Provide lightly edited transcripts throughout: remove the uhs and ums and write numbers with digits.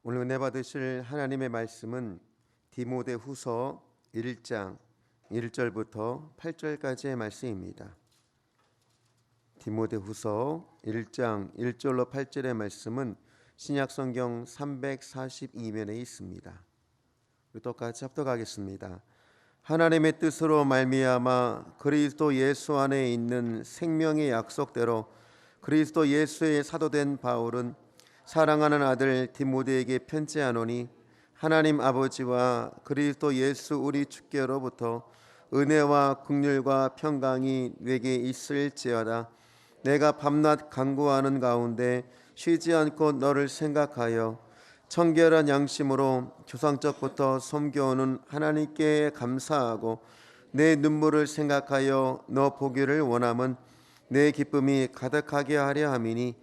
오늘 은혜 받으실 하나님의 말씀은 디모데후서 1장 1절부터 8절까지의 말씀입니다. 디모데후서 1장 1절로 8절의 말씀은 신약성경 342면에 있습니다. 우리 똑같이 합독하겠습니다. 하나님의 뜻으로 말미암아 그리스도 예수 안에 있는 생명의 약속대로 그리스도 예수의 사도된 바울은 사랑하는 아들 디모데에게 편지하노니 하나님 아버지와 그리스도 예수 우리 주께로부터 은혜와 긍휼과 평강이 내게 있을지어다. 내가 밤낮 간구하는 가운데 쉬지 않고 너를 생각하여 청결한 양심으로 조상적부터 섬겨오는 하나님께 감사하고 내 눈물을 생각하여 너 보기를 원함은 내 기쁨이 가득하게 하려 함이니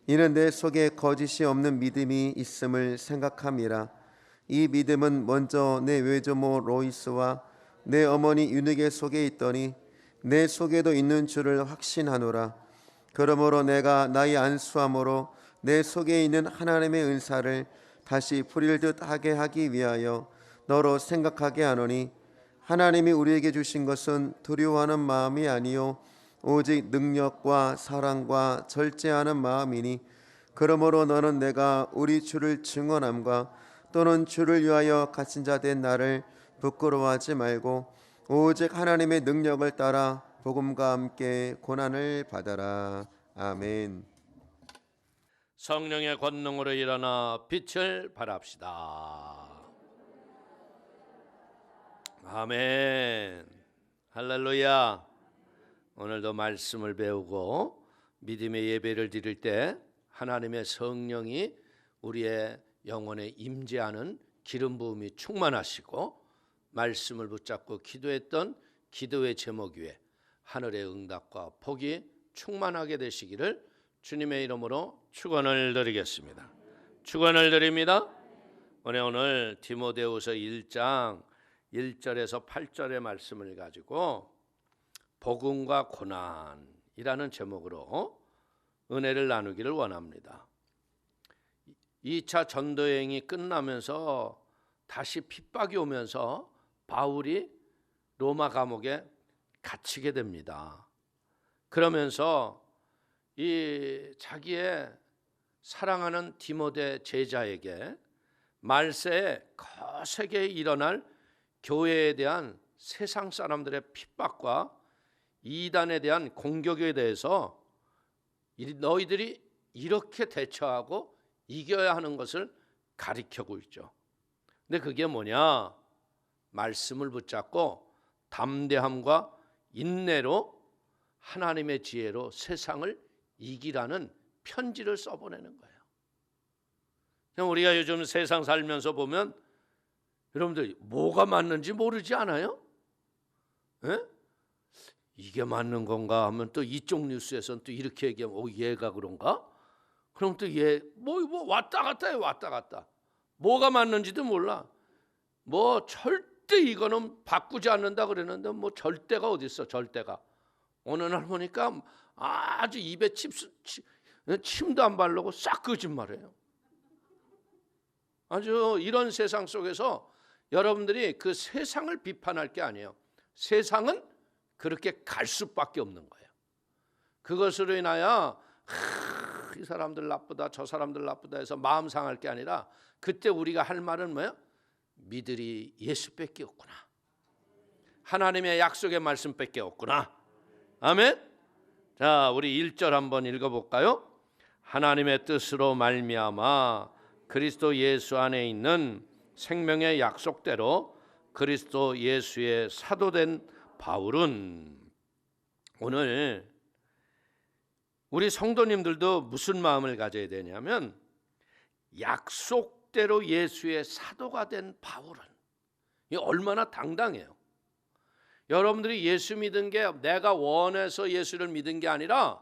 이는 내 속에 거짓이 없는 믿음이 있음을 생각함이라. 이 믿음은 먼저 내 외조모 로이스와 내 어머니 유느게 속에 있더니 내 속에도 있는 줄을 확신하노라. 그러므로 내가 나의 안수함으로 내 속에 있는 하나님의 은사를 다시 부릴 듯 하게 하기 위하여 너로 생각하게 하노니 하나님이 우리에게 주신 것은 두려워하는 마음이 아니요 오직 능력과 사랑과 절제하는 마음이니 그러므로 너는 내가 우리 주를 증언함과 또는 주를 위하여 갇힌 자 된 나를 부끄러워하지 말고 오직 하나님의 능력을 따라 복음과 함께 고난을 받아라. 아멘. 성령의 권능으로 일어나 빛을 발합시다. 아멘. 할렐루야. 오늘도 말씀을 배우고 믿음의 예배를 드릴 때 하나님의 성령이 우리의 영혼에 임재하는 기름 부음이 충만하시고 말씀을 붙잡고 기도했던 기도의 제목 위에 하늘의 응답과 복이 충만하게 되시기를 주님의 이름으로 축원을 드리겠습니다. 축원을 드립니다. 오늘 디모데후서 1장 1절에서 8절의 말씀을 가지고 복음과 고난이라는 제목으로 은혜를 나누기를 원합니다. 2차 전도여행이 끝나면서 다시 핍박이 오면서 바울이 로마 감옥에 갇히게 됩니다. 그러면서 이 자기의 사랑하는 디모데 제자에게 말세에 거세게 일어날 교회에 대한 세상 사람들의 핍박과 이단에 대한 공격에 대해서 너희들이 이렇게 대처하고 이겨야 하는 것을 가르치고 있죠. 근데 그게 뭐냐? 말씀을 붙잡고 담대함과 인내로 하나님의 지혜로 세상을 이기라는 편지를 써보내는 거예요. 우리가 요즘 세상 살면서 보면 여러분들 뭐가 맞는지 모르지 않아요? 에? 이게 맞는 건가 하면 또 이쪽 뉴스에서는 또 이렇게 얘기하면 얘가 그런가? 그럼 또 얘 뭐 왔다 갔다 해. 왔다 갔다. 뭐가 맞는지도 몰라. 뭐 절대 이거는 바꾸지 않는다 그러는데 뭐 절대가 어디 있어? 절대가. 어느 날 보니까 아주 입에 침도 안 바르고 싹 거짓말해요. 아주 이런 세상 속에서 여러분들이 그 세상을 비판할 게 아니에요. 세상은 그렇게 갈 수밖에 없는 거예요. 그것으로 인하여 이 사람들 나쁘다 저 사람들 나쁘다 해서 마음 상할 게 아니라 그때 우리가 할 말은 뭐예요? 믿으리 예수밖에 없구나. 하나님의 약속의 말씀밖에 없구나. 아멘. 자, 우리 1절 한번 읽어볼까요? 하나님의 뜻으로 말미암아 그리스도 예수 안에 있는 생명의 약속대로 그리스도 예수의 사도된 바울은. 오늘 우리 성도님들도 무슨 마음을 가져야 되냐면 약속대로 예수의 사도가 된 바울은 이 얼마나 당당해요. 여러분들이 예수 믿은 게 내가 원해서 예수를 믿은 게 아니라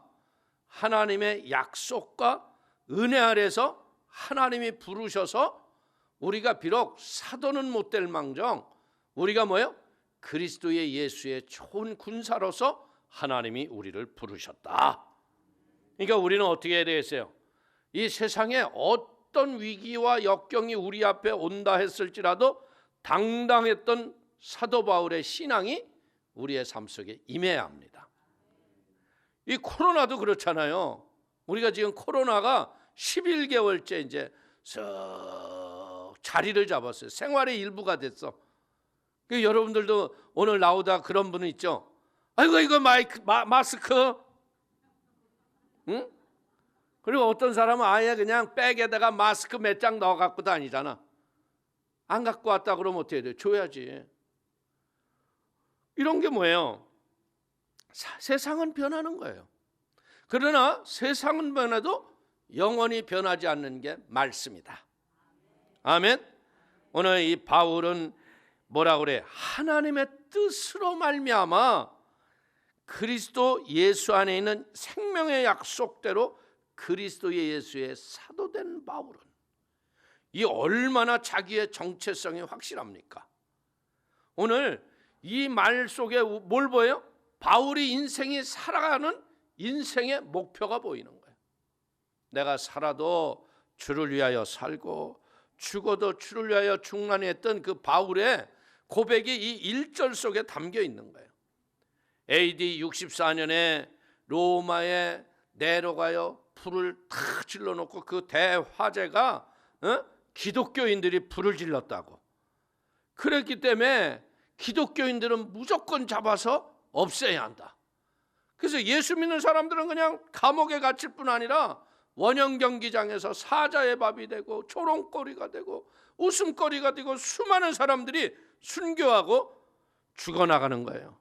하나님의 약속과 은혜 아래서 하나님이 부르셔서 우리가 비록 사도는 못 될 망정 우리가 뭐예요? 그리스도의 예수의 좋은 군사로서 하나님이 우리를 부르셨다. 그러니까 우리는 어떻게 해야 되겠어요? 이 세상에 어떤 위기와 역경이 우리 앞에 온다 했을지라도 당당했던 사도 바울의 신앙이 우리의 삶 속에 임해야 합니다. 이 코로나도 그렇잖아요. 우리가 지금 코로나가 11개월째 이제 쓱 자리를 잡았어요. 생활의 일부가 됐어. 여러분들도 오늘 나오다 그런 분은 있죠. 아이고 이거 마스크. 응? 그리고 어떤 사람은 아예 그냥 백에다가 마스크 몇 장 넣어 갖고 다니잖아. 안 갖고 왔다 그러면 어떻게 돼? 줘야지. 이런 게 뭐예요? 세상은 변하는 거예요. 그러나 세상은 변해도 영원히 변하지 않는 게 말씀이다. 아멘. 오늘 이 바울은 뭐라 그래? 하나님의 뜻으로 말미암아 그리스도 예수 안에 있는 생명의 약속대로 그리스도 예수의 사도된 바울은 이 얼마나 자기의 정체성이 확실합니까? 오늘 이 말 속에 뭘 보여요? 바울이 인생이 살아가는 인생의 목표가 보이는 거예요. 내가 살아도 주를 위하여 살고 죽어도 주를 위하여 죽나니 했던 그 바울의 고백이 이 1절 속에 담겨 있는 거예요. AD 64년에 로마에 내려가요 불을 탁 질러놓고 그 대화재가 기독교인들이 불을 질렀다고. 그랬기 때문에 기독교인들은 무조건 잡아서 없애야 한다. 그래서 예수 믿는 사람들은 그냥 감옥에 갇힐 뿐 아니라 원형 경기장에서 사자의 밥이 되고 조롱거리가 되고 웃음거리가 되고 수많은 사람들이 순교하고 죽어나가는 거예요.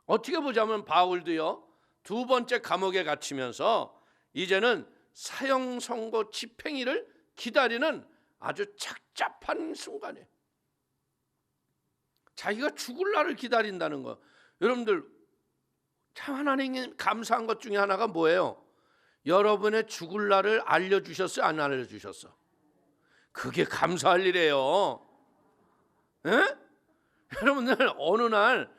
어떻게 보자면 바울도요 2번째 감옥에 갇히면서 이제는 사형 선고 집행일을 기다리는 아주 착잡한 순간이에요. 자기가 죽을 날을 기다린다는 거. 여러분들 참 하나님이 감사한 것 중에 하나가 뭐예요? 여러분의 죽을 날을 알려주셨어요? 안 알려주셨어? 그게 감사할 일이에요. 에? 여러분들 어느 날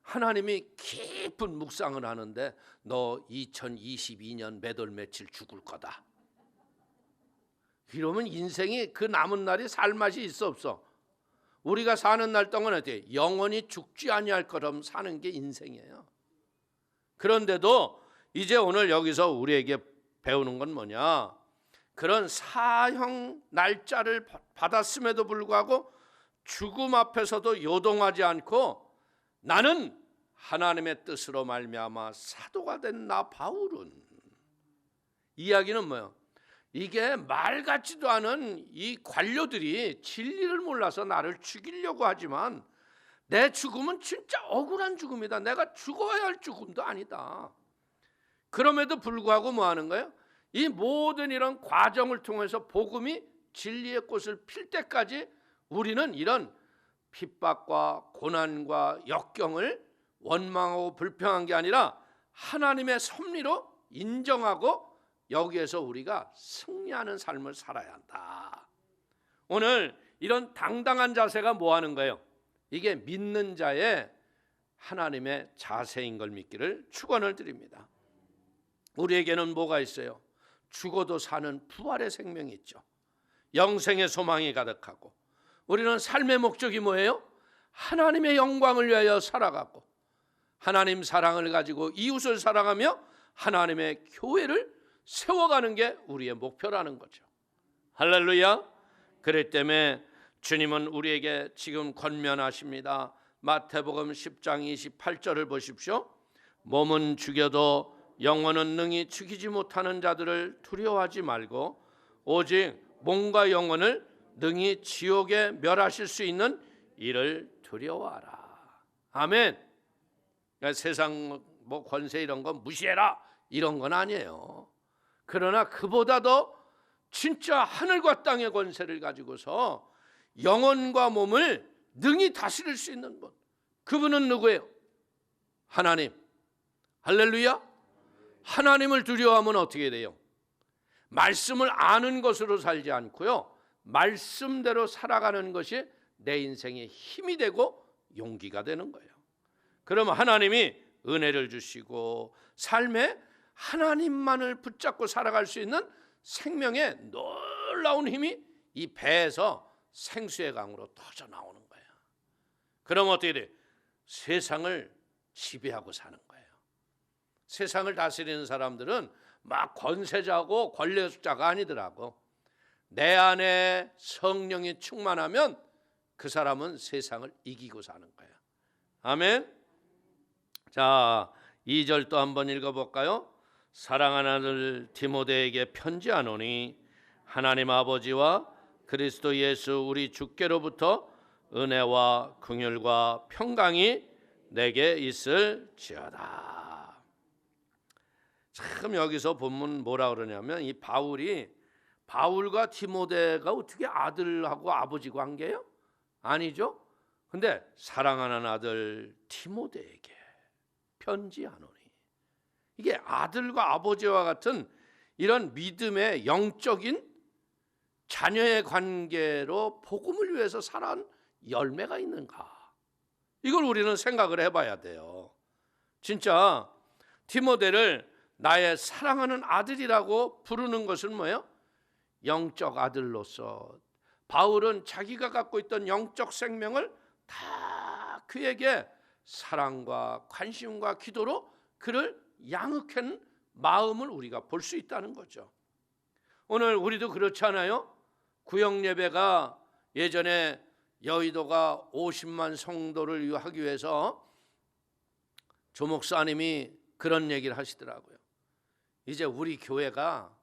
하나님이 깊은 묵상을 하는데 너 2022년 몇 월 며칠 죽을 거다. 이러면 인생이 그 남은 날이 살 맛이 있어 없어? 우리가 사는 날 동안 어때? 영원히 죽지 아니할 것처럼 사는 게 인생이에요. 그런데도 이제 오늘 여기서 우리에게 배우는 건 뭐냐? 그런 사형 날짜를 받았음에도 불구하고 죽음 앞에서도 요동하지 않고 나는 하나님의 뜻으로 말미암아 사도가 된 나 바울은, 이야기는 뭐예요? 이게 말 같지도 않은 이 관료들이 진리를 몰라서 나를 죽이려고 하지만 내 죽음은 진짜 억울한 죽음이다. 내가 죽어야 할 죽음도 아니다. 그럼에도 불구하고 뭐 하는 거예요? 이 모든 이런 과정을 통해서 복음이 진리의 꽃을 필 때까지 우리는 이런 핍박과 고난과 역경을 원망하고 불평한 게 아니라 하나님의 섭리로 인정하고 여기에서 우리가 승리하는 삶을 살아야 한다. 오늘 이런 당당한 자세가 뭐 하는 거예요? 이게 믿는 자의 하나님의 자세인 걸 믿기를 축원을 드립니다. 우리에게는 뭐가 있어요? 죽어도 사는 부활의 생명이 있죠. 영생의 소망이 가득하고 우리는 삶의 목적이 뭐예요? 하나님의 영광을 위하여 살아가고 하나님 사랑을 가지고 이웃을 사랑하며 하나님의 교회를 세워가는 게 우리의 목표라는 거죠. 할렐루야. 그렇기 때문에 주님은 우리에게 지금 권면하십니다. 마태복음 10장 28절을 보십시오. 몸은 죽여도 영혼은 능히 죽이지 못하는 자들을 두려워하지 말고 오직 몸과 영혼을 능히 지옥에 멸하실 수 있는 이를 두려워하라. 아멘. 그러니까 세상 뭐 권세 이런 거 무시해라 이런 건 아니에요. 그러나 그보다도 진짜 하늘과 땅의 권세를 가지고서 영혼과 몸을 능히 다스릴 수 있는 분, 그분은 누구예요? 하나님. 할렐루야. 하나님을 두려워하면 어떻게 돼요? 말씀을 아는 것으로 살지 않고요, 말씀대로 살아가는 것이 내 인생의 힘이 되고 용기가 되는 거예요. 그러면 하나님이 은혜를 주시고 삶에 하나님만을 붙잡고 살아갈 수 있는 생명의 놀라운 힘이 이 배에서 생수의 강으로 터져 나오는 거예요. 그럼 어떻게 돼? 세상을 지배하고 사는 거예요. 세상을 다스리는 사람들은 막 권세자고 권력자가 아니더라고. 내 안에 성령이 충만하면 그 사람은 세상을 이기고 사는 거예요. 아멘. 자, 2절 또 한번 읽어볼까요? 사랑하는 아들 디모데에게 편지하노니 하나님 아버지와 그리스도 예수 우리 주께로부터 은혜와 긍휼과 평강이 내게 있을지어다. 참 여기서 본문 뭐라 그러냐면 이 바울과 디모데가 어떻게 아들하고 아버지 관계예요? 아니죠. 근데 사랑하는 아들 디모데에게 편지하노니, 이게 아들과 아버지와 같은 이런 믿음의 영적인 자녀의 관계로 복음을 위해서 살아온 열매가 있는가? 이걸 우리는 생각을 해봐야 돼요. 진짜 디모데를 나의 사랑하는 아들이라고 부르는 것은 뭐예요? 영적 아들로서 바울은 자기가 갖고 있던 영적 생명을 다 그에게 사랑과 관심과 기도로 그를 양육한 마음을 우리가 볼 수 있다는 거죠. 오늘 우리도 그렇잖아요. 구역예배가 예전에 여의도가 50만 성도를 하기 위해서 조 목사님이 그런 얘기를 하시더라고요. 이제 우리 교회가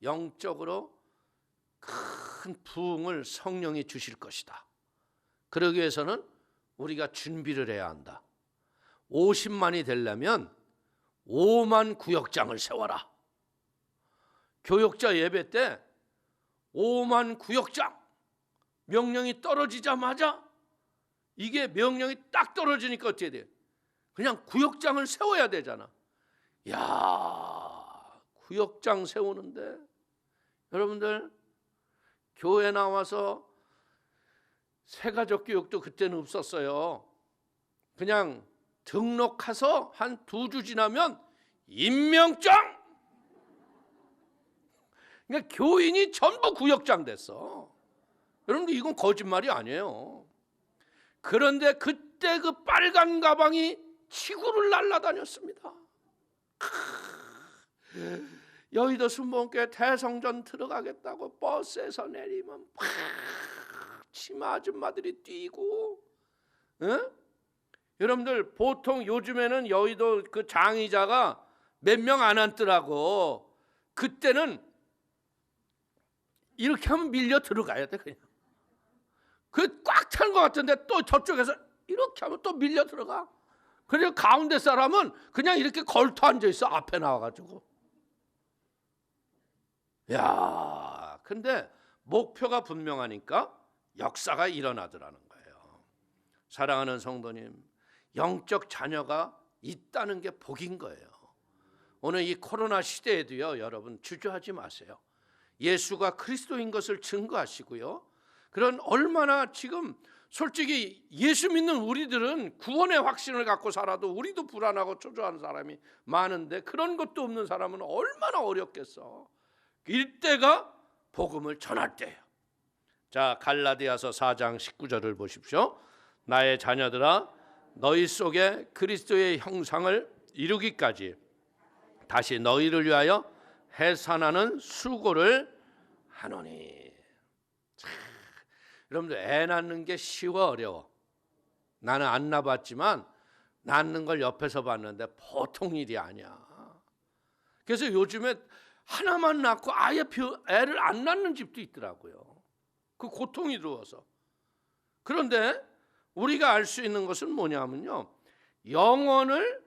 영적으로 큰 부흥을 성령이 주실 것이다. 그러기 위해서는 우리가 준비를 해야 한다. 50만이 되려면 5만 구역장을 세워라. 교역자 예배 때 5만 구역장 명령이 떨어지자마자, 이게 명령이 딱 떨어지니까 어떻게 돼요? 그냥 구역장을 세워야 되잖아. 야, 구역장 세우는데 여러분들 교회 나와서 새가족 교육도 그때는 없었어요. 그냥 등록해서 한 2주 지나면 임명장. 그러니까 교인이 전부 구역장 됐어. 여러분들 이건 거짓말이 아니에요. 그런데 그때 그 빨간 가방이 지구를 날아다녔습니다. 여의도 순복음교회 대성전 들어가겠다고 버스에서 내리면 팍 치마 아줌마들이 뛰고, 여러분들 보통 요즘에는 여의도 그 장의자가 몇 명 안 앉더라고. 그때는 이렇게 하면 밀려 들어가야 돼. 그냥 그 꽉 찬 것 같은데 또 저쪽에서 이렇게 하면 또 밀려 들어가. 그래서 가운데 사람은 그냥 이렇게 걸터 앉아 있어. 앞에 나와가지고. 야, 근데 목표가 분명하니까 역사가 일어나더라는 거예요. 사랑하는 성도님, 영적 자녀가 있다는 게 복인 거예요. 오늘 이 코로나 시대에도요, 여러분 주저하지 마세요. 예수가 그리스도인 것을 증거하시고요. 그런 얼마나 지금 솔직히 예수 믿는 우리들은 구원의 확신을 갖고 살아도 우리도 불안하고 초조한 사람이 많은데, 그런 것도 없는 사람은 얼마나 어렵겠어. 이때가 복음을 전할 때예요. 자, 갈라디아서 4장 19절을 보십시오. 나의 자녀들아, 너희 속에 그리스도의 형상을 이루기까지 다시 너희를 위하여 해산하는 수고를 하노니. 여러분들 애 낳는 게 쉬워 어려워? 나는 안 낳아봤지만 낳는 걸 옆에서 봤는데 보통 일이 아니야. 그래서 요즘에 하나만 낳고 아예 애를 안 낳는 집도 있더라고요. 그 고통이 들어와서. 그런데 우리가 알 수 있는 것은 뭐냐면요, 영혼을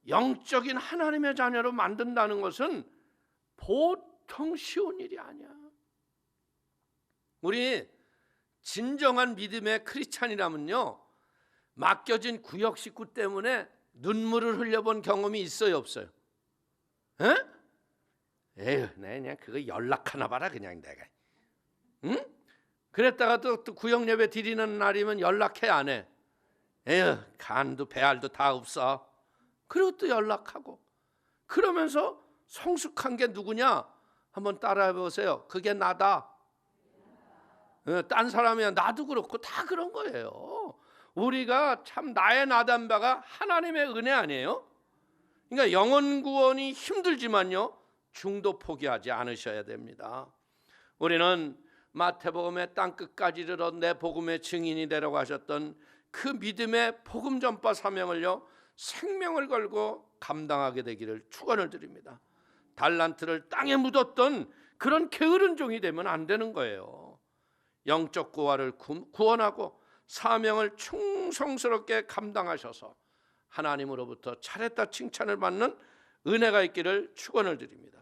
영적인 하나님의 자녀로 만든다는 것은 보통 쉬운 일이 아니야. 우리 진정한 믿음의 크리스찬이라면요, 맡겨진 구역 식구 때문에 눈물을 흘려본 경험이 있어요, 없어요? 에? 에휴, 내 그냥 그거 연락하나 봐라 그냥 내가. 응? 그랬다가 또 구역 예배 드리는 날이면 연락해 안 해? 에휴, 간도 배알도 다 없어. 그리고 또 연락하고. 그러면서 성숙한 게 누구냐? 한번 따라해 보세요. 그게 나다. 딴 사람이야 나도 그렇고 다 그런 거예요. 우리가 참 나의 나단바가 하나님의 은혜 아니에요? 그러니까 영혼 구원이 힘들지만요, 중도 포기하지 않으셔야 됩니다. 우리는 마태복음의 땅끝까지 이르러 내 복음의 증인이 되라고 하셨던 그 믿음의 복음 전파 사명을요, 생명을 걸고 감당하게 되기를 축원을 드립니다. 달란트를 땅에 묻었던 그런 게으른 종이 되면 안 되는 거예요. 영적 고아를 구원하고 사명을 충성스럽게 감당하셔서 하나님으로부터 잘했다 칭찬을 받는 은혜가 있기를 축원을 드립니다.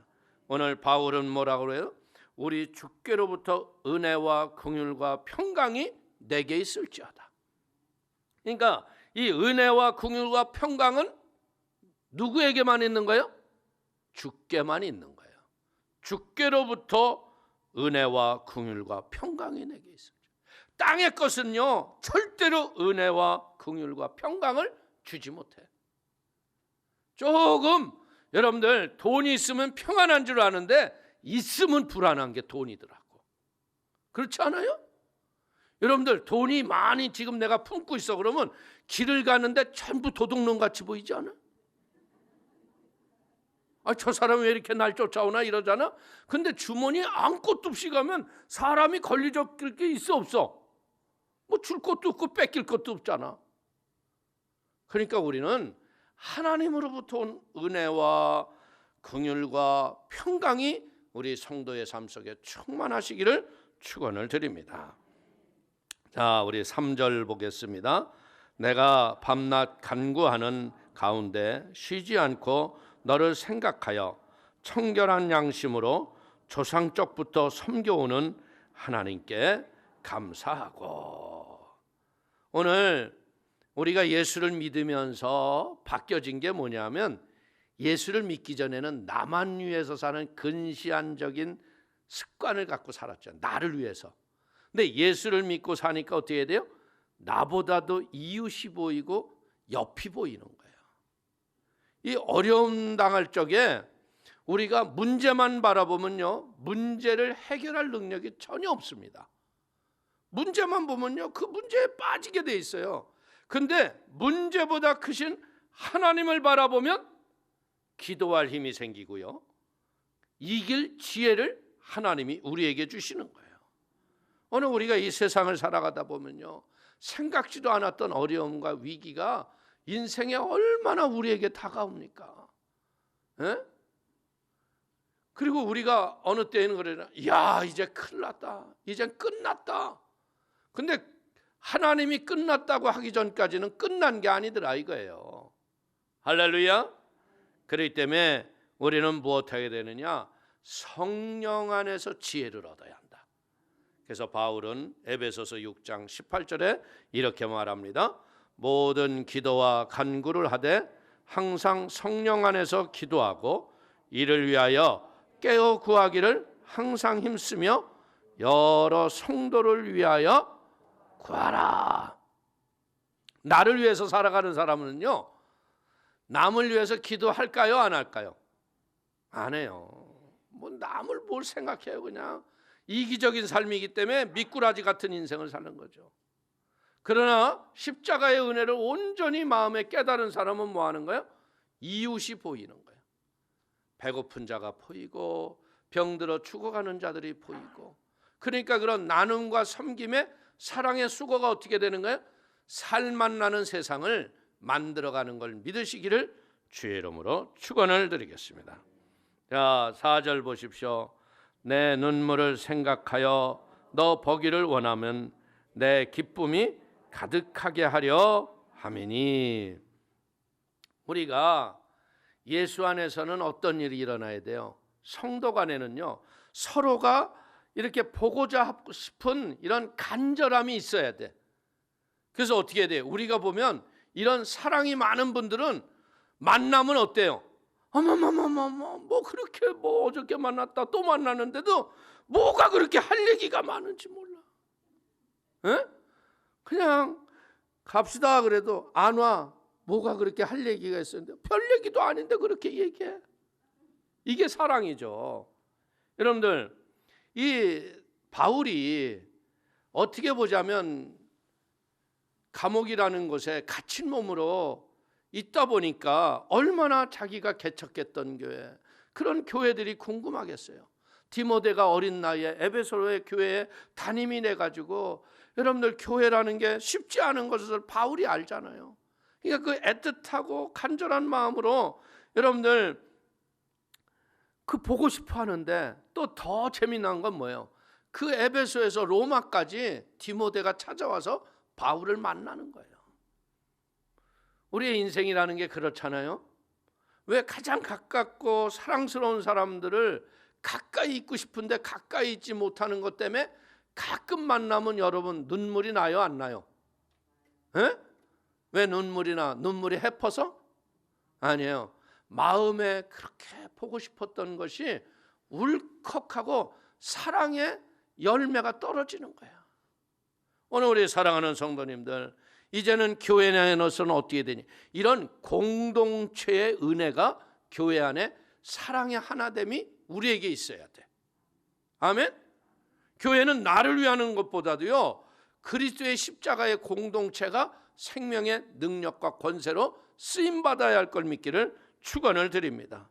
오늘 바울은 뭐라고 해요? 우리 주께로부터 은혜와 긍휼과 평강이 내게 있을지어다. 그러니까 이 은혜와 긍휼과 평강은 누구에게만 있는 거예요? 주께만 있는 거예요. 주께로부터 은혜와 긍휼과 평강이 내게 있을지어다. 땅의 것은요, 절대로 은혜와 긍휼과 평강을 주지 못해. 조금 여러분들 돈이 있으면 평안한 줄 아는데 있으면 불안한 게 돈이더라고. 그렇지 않아요? 여러분들 돈이 많이 지금 내가 품고 있어 그러면 길을 가는데 전부 도둑놈 같이 보이지 않아? 저 사람이 왜 이렇게 날 쫓아오나 이러잖아. 근데 주머니에 아무것도 없이 가면 사람이 걸리적일 게 있어 없어? 뭐 줄 것도 없고 뺏길 것도 없잖아. 그러니까 우리는 하나님으로부터 온 은혜와 긍휼과 평강이 우리 성도의 삶 속에 충만하시기를 축원을 드립니다. 자, 우리 3절 보겠습니다. 내가 밤낮 간구하는 가운데 쉬지 않고 너를 생각하여 청결한 양심으로 조상적부터 섬겨오는 하나님께 감사하고. 오늘 우리가 예수를 믿으면서 바뀌어진 게 뭐냐면, 예수를 믿기 전에는 나만 위해서 사는 근시안적인 습관을 갖고 살았죠. 나를 위해서. 근데 예수를 믿고 사니까 어떻게 해야 돼요? 나보다도 이웃이 보이고 옆이 보이는 거예요. 이 어려움 당할 적에 우리가 문제만 바라보면요, 문제를 해결할 능력이 전혀 없습니다. 문제만 보면요, 그 문제에 빠지게 돼 있어요. 근데 문제보다 크신 하나님을 바라보면 기도할 힘이 생기고요, 이길 지혜를 하나님이 우리에게 주시는 거예요. 오늘 우리가 이 세상을 살아가다 보면요, 생각지도 않았던 어려움과 위기가 인생에 얼마나 우리에게 다가옵니까? 에? 그리고 우리가 어느 때에는 그래요. 야, 이제 큰일 났다. 이젠 끝났다. 근데 하나님이 끝났다고 하기 전까지는 끝난 게 아니더라 이거예요. 할렐루야. 그렇기 때문에 우리는 무엇하게 되느냐? 성령 안에서 지혜를 얻어야 한다. 그래서 바울은 에베소서 6장 18절에 이렇게 말합니다. 모든 기도와 간구를 하되 항상 성령 안에서 기도하고 이를 위하여 깨어 구하기를 항상 힘쓰며 여러 성도를 위하여 구하라. 나를 위해서 살아가는 사람은요, 남을 위해서 기도할까요? 안 할까요? 안 해요. 뭐 남을 뭘 생각해요. 그냥 이기적인 삶이기 때문에 미꾸라지 같은 인생을 사는 거죠. 그러나 십자가의 은혜를 온전히 마음에 깨달은 사람은 뭐 하는 거예요? 이웃이 보이는 거예요. 배고픈 자가 보이고 병들어 죽어가는 자들이 보이고. 그러니까 그런 나눔과 섬김의 사랑의 수고가 어떻게 되는 거예요? 살만 나는 세상을 만들어가는 걸 믿으시기를 주의 이름으로 축원을 드리겠습니다. 자, 4절 보십시오. 내 눈물을 생각하여 너 보기를 원하면 내 기쁨이 가득하게 하려 함이니. 우리가 예수 안에서는 어떤 일이 일어나야 돼요? 성도 간에는요, 서로가 이렇게 보고자 싶은 이런 간절함이 있어야 돼. 그래서 어떻게 해야 돼요? 우리가 보면 이런 사랑이 많은 분들은 만나면 어때요? 어머머머머머, 뭐 그렇게 뭐 어저께 만났다 또 만나는데도 뭐가 그렇게 할 얘기가 많은지 몰라. 에? 그냥 갑시다 그래도 안 와. 뭐가 그렇게 할 얘기가 있었는데 별 얘기도 아닌데 그렇게 얘기해. 이게 사랑이죠. 여러분들, 이 바울이 어떻게 보자면 감옥이라는 곳에 갇힌 몸으로 있다 보니까 얼마나 자기가 개척했던 교회, 그런 교회들이 궁금하겠어요. 디모데가 어린 나이에 에베소의 교회에 담임이 돼가지고, 여러분들 교회라는 게 쉽지 않은 것을 바울이 알잖아요. 그러니까 그 애틋하고 간절한 마음으로 여러분들 그 보고 싶어 하는데, 또 더 재미난 건 뭐예요? 그 에베소에서 로마까지 디모데가 찾아와서 바울을 만나는 거예요. 우리의 인생이라는 게 그렇잖아요. 왜 가장 가깝고 사랑스러운 사람들을 가까이 있고 싶은데 가까이 있지 못하는 것 때문에 가끔 만나면 여러분 눈물이 나요, 안 나요? 에? 왜 눈물이 나? 눈물이 해퍼서? 아니에요. 마음에 그렇게 보고 싶었던 것이 울컥하고 사랑의 열매가 떨어지는 거야. 오늘 우리 사랑하는 성도님들, 이제는 교회 안에서는 어떻게 되니? 이런 공동체의 은혜가 교회 안에 사랑의 하나됨이 우리에게 있어야 돼. 아멘? 교회는 나를 위하는 것보다도요, 그리스도의 십자가의 공동체가 생명의 능력과 권세로 쓰임받아야 할 걸 믿기를 축원을 드립니다.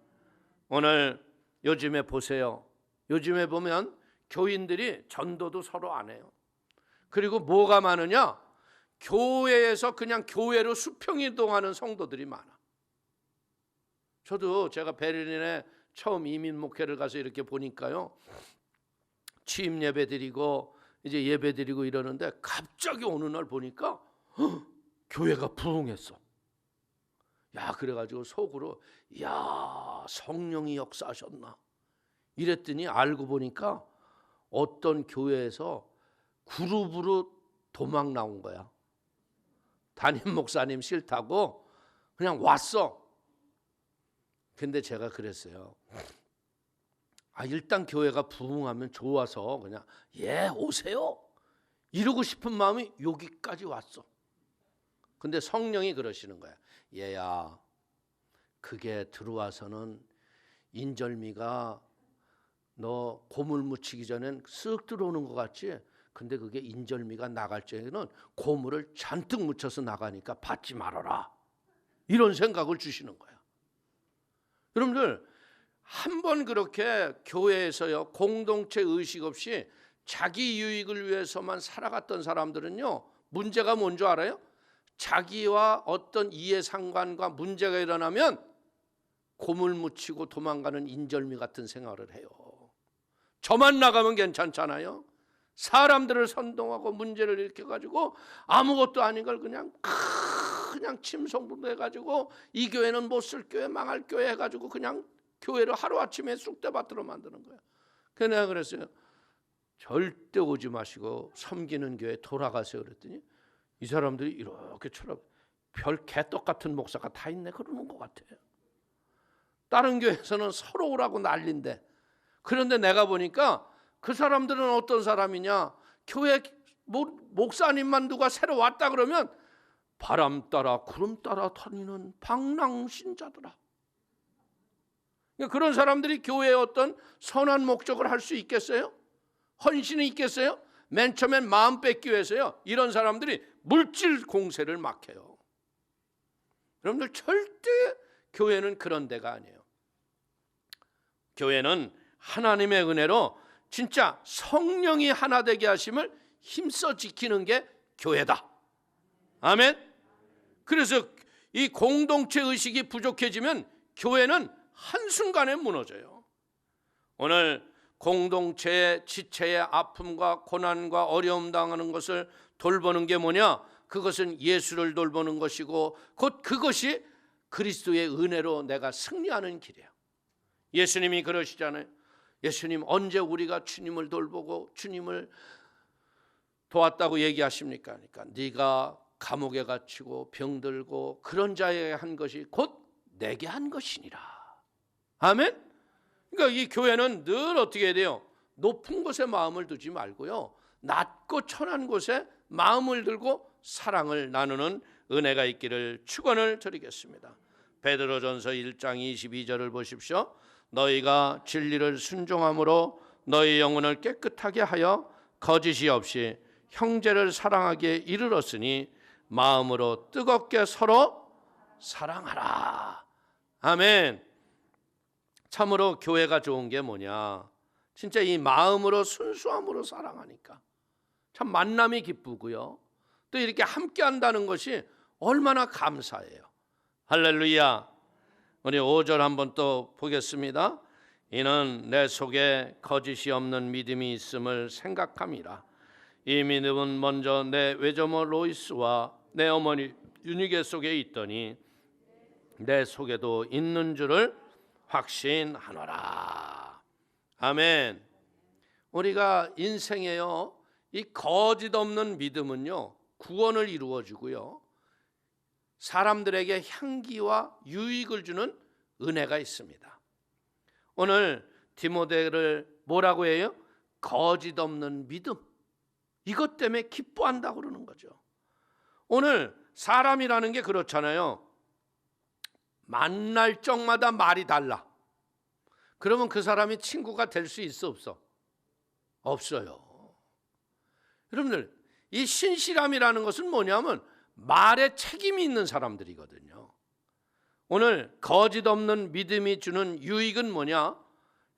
오늘 요즘에 보세요. 요즘에 보면 교인들이 전도도 서로 안 해요. 그리고 뭐가 많으냐? 교회에서 그냥 교회로 수평이동하는 성도들이 많아. 저도 제가 베를린에 처음 이민 목회를 가서 이렇게 보니까요, 취임 예배 드리고 이제 예배 드리고 이러는데 갑자기 어느 날 보니까 교회가 부흥했어. 야, 그래가지고 속으로, 야, 성령이 역사하셨나 이랬더니 알고 보니까 어떤 교회에서 그룹으로 도망 나온 거야. 담임 목사님 싫다고 그냥 왔어. 근데 제가 그랬어요. 일단 교회가 부흥하면 좋아서 그냥 오세요 이러고 싶은 마음이 여기까지 왔어. 근데 성령이 그러시는 거야. 얘야, 그게 들어와서는 인절미가 너 고물 묻히기 전엔 쓱 들어오는 것 같지? 근데 그게 인절미가 나갈 적에는 고물을 잔뜩 묻혀서 나가니까 받지 말아라. 이런 생각을 주시는 거야. 여러분들, 한번 그렇게 교회에서요, 공동체 의식 없이 자기 유익을 위해서만 살아갔던 사람들은요, 문제가 뭔 줄 알아요? 자기와 어떤 이해상관과 문제가 일어나면 고물 묻히고 도망가는 인절미 같은 생활을 해요. 저만 나가면 괜찮잖아요. 사람들을 선동하고 문제를 일으켜가지고 아무것도 아닌 걸 그냥 침성분도 해가지고 이 교회는 못 쓸 교회, 망할 교회 해가지고 그냥 교회를 하루아침에 쑥대밭으로 만드는 거야. 그래서 내가 그랬어요. 절대 오지 마시고 섬기는 교회 돌아가세요 그랬더니 이 사람들이 이렇게 별 개떡 같은 목사가 다 있네 그러는 것 같아요. 다른 교회에서는 서로 오라고 난린데, 그런데 내가 보니까 그 사람들은 어떤 사람이냐? 교회 목사님만 누가 새로 왔다 그러면 바람 따라 구름 따라 다니는 방랑신자더라. 그런 사람들이 교회에 어떤 선한 목적을 할 수 있겠어요? 헌신이 있겠어요? 맨 처음엔 마음 뺏기 위해서요, 이런 사람들이 물질 공세를 막 해요. 여러분들, 절대 교회는 그런 데가 아니에요. 교회는 하나님의 은혜로 진짜 성령이 하나 되게 하심을 힘써 지키는 게 교회다. 아멘. 그래서 이 공동체 의식이 부족해지면 교회는 한순간에 무너져요. 오늘 공동체의 지체의 아픔과 고난과 어려움 당하는 것을 돌보는 게 뭐냐? 그것은 예수를 돌보는 것이고 곧 그것이 그리스도의 은혜로 내가 승리하는 길이에요. 예수님이 그러시잖아요. 예수님, 언제 우리가 주님을 돌보고 주님을 도왔다고 얘기하십니까? 그러니까 네가 감옥에 갇히고 병들고 그런 자에게 한 것이 곧 내게 한 것이니라. 아멘. 그러니까 이 교회는 늘 어떻게 해야 돼요? 높은 곳에 마음을 두지 말고요, 낮고 천한 곳에 마음을 들고 사랑을 나누는 은혜가 있기를 축원을 드리겠습니다. 베드로전서 1장 22절을 보십시오. 너희가 진리를 순종함으로 너희 영혼을 깨끗하게 하여 거짓이 없이 형제를 사랑하기에 이르렀으니 마음으로 뜨겁게 서로 사랑하라. 아멘. 참으로 교회가 좋은 게 뭐냐, 진짜 이 마음으로 순수함으로 사랑하니까 참 만남이 기쁘고요, 또 이렇게 함께 한다는 것이 얼마나 감사해요. 할렐루야. 우리 5절 한번 또 보겠습니다. 이는 내 속에 거짓이 없는 믿음이 있음을 생각함이라. 이 믿음은 먼저 내 외조모 로이스와 내 어머니 유니게 속에 있더니 내 속에도 있는 줄을 확신하노라. 아멘. 우리가 인생에요, 이 거짓 없는 믿음은요 구원을 이루어주고요, 사람들에게 향기와 유익을 주는 은혜가 있습니다. 오늘 디모데를 뭐라고 해요? 거짓 없는 믿음. 이것 때문에 기뻐한다고 그러는 거죠. 오늘 사람이라는 게 그렇잖아요. 만날 적마다 말이 달라. 그러면 그 사람이 친구가 될 수 있어, 없어? 없어요. 여러분들, 이 신실함이라는 것은 뭐냐면 말에 책임이 있는 사람들이거든요. 오늘 거짓 없는 믿음이 주는 유익은 뭐냐?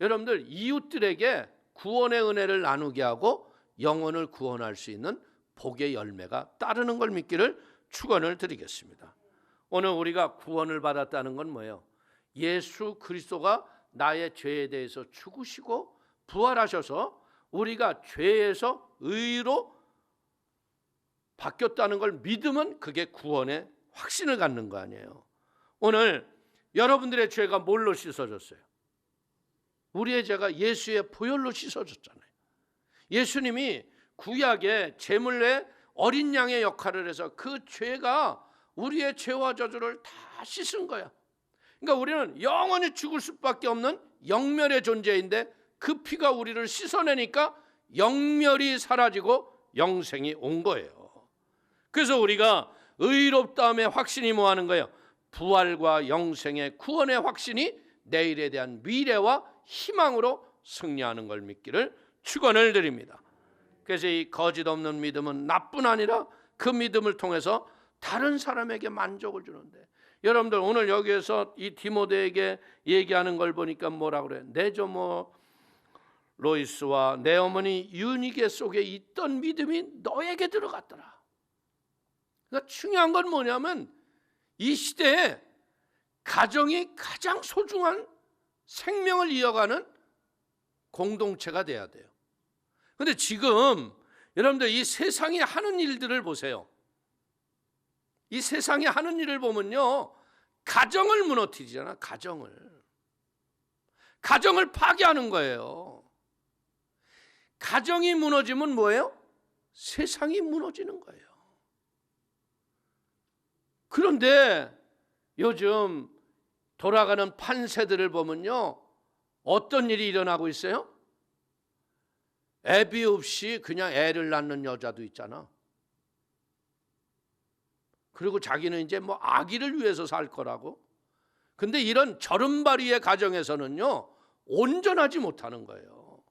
여러분들, 이웃들에게 구원의 은혜를 나누게 하고 영혼을 구원할 수 있는 복의 열매가 따르는 걸 믿기를 축원을 드리겠습니다. 오늘 우리가 구원을 받았다는 건 뭐예요? 예수 그리스도가 나의 죄에 대해서 죽으시고 부활하셔서 우리가 죄에서 의로 바뀌었다는 걸 믿으면 그게 구원의 확신을 갖는 거 아니에요. 오늘 여러분들의 죄가 뭘로 씻어졌어요? 우리의 죄가 예수의 보혈로 씻어졌잖아요. 예수님이 구약의 제물의 어린 양의 역할을 해서 그 죄가 우리의 죄와 저주를 다 씻은 거야. 그러니까 우리는 영원히 죽을 수밖에 없는 영멸의 존재인데 그 피가 우리를 씻어내니까 영멸이 사라지고 영생이 온 거예요. 그래서 우리가 의롭다함의 확신이 뭐 하는 거예요? 부활과 영생의 구원의 확신이 내일에 대한 미래와 희망으로 승리하는 걸 믿기를 축원을 드립니다. 그래서 이 거짓 없는 믿음은 나뿐 아니라 그 믿음을 통해서 다른 사람에게 만족을 주는데, 여러분들 오늘 여기에서 이 디모데에게 얘기하는 걸 보니까 뭐라 그래요? 내 조모 로이스와 내 어머니 유니게 속에 있던 믿음이 너에게 들어갔더라. 그러니까 중요한 건 뭐냐면 이 시대에 가정이 가장 소중한 생명을 이어가는 공동체가 돼야 돼요. 그런데 지금 여러분들 이 세상이 하는 일들을 보세요. 이 세상이 하는 일을 보면요, 가정을 무너뜨리잖아. 가정을 파괴하는 거예요. 가정이 무너지면 뭐예요? 세상이 무너지는 거예요. 그런데 요즘 돌아가는 판세들을 보면요, 어떤 일이 일어나고 있어요? 애비 없이 그냥 애를 낳는 여자도 있잖아. 그리고 자기는 이제 뭐 아기를 위해서 살 거라고. 근데 이런 저른바리의 가정에서는요, 온전하지 못하는 거예요.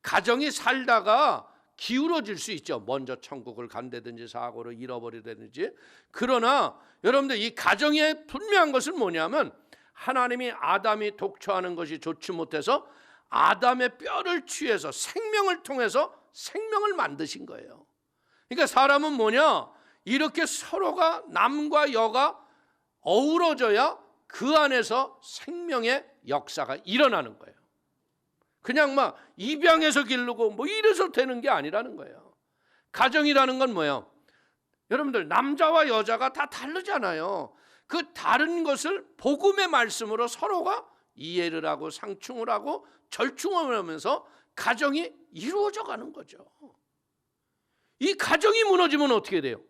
가정이 살다가 기울어질 수 있죠. 먼저 천국을 간다든지 사고로 잃어버리다든지. 그러나 여러분들 이 가정에 분명한 것은 뭐냐면 하나님이 아담이 독초하는 것이 좋지 못해서 아담의 뼈를 취해서 생명을 통해서 생명을 만드신 거예요. 그러니까 사람은 뭐냐? 이렇게 서로가 남과 여가 어우러져야 그 안에서 생명의 역사가 일어나는 거예요. 그냥 막 입양해서 기르고 뭐 이래서 되는 게 아니라는 거예요. 가정이라는 건 뭐예요? 여러분들 남자와 여자가 다 다르잖아요. 그 다른 것을 복음의 말씀으로 서로가 이해를 하고 상충을 하고 절충을 하면서 가정이 이루어져 가는 거죠. 이 가정이 무너지면 어떻게 돼요?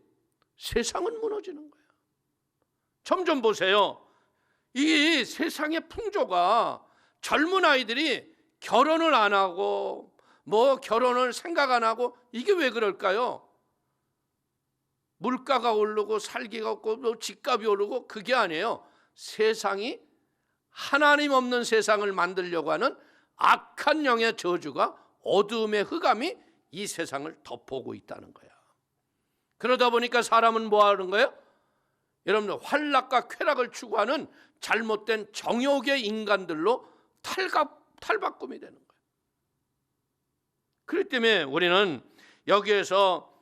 세상은 무너지는 거예요. 점점 보세요. 이 세상의 풍조가 젊은 아이들이 결혼을 안 하고 뭐 결혼을 생각 안 하고, 이게 왜 그럴까요? 물가가 오르고 살기가 없고 집값이 오르고, 그게 아니에요. 세상이 하나님 없는 세상을 만들려고 하는 악한 영의 저주가, 어두움의 흑암이 이 세상을 덮어오고 있다는 거야. 그러다 보니까 사람은 뭐 하는 거예요? 여러분들 환락과 쾌락을 추구하는 잘못된 정욕의 인간들로 탈바꿈이 되는 거예요. 그렇기 때문에 우리는 여기에서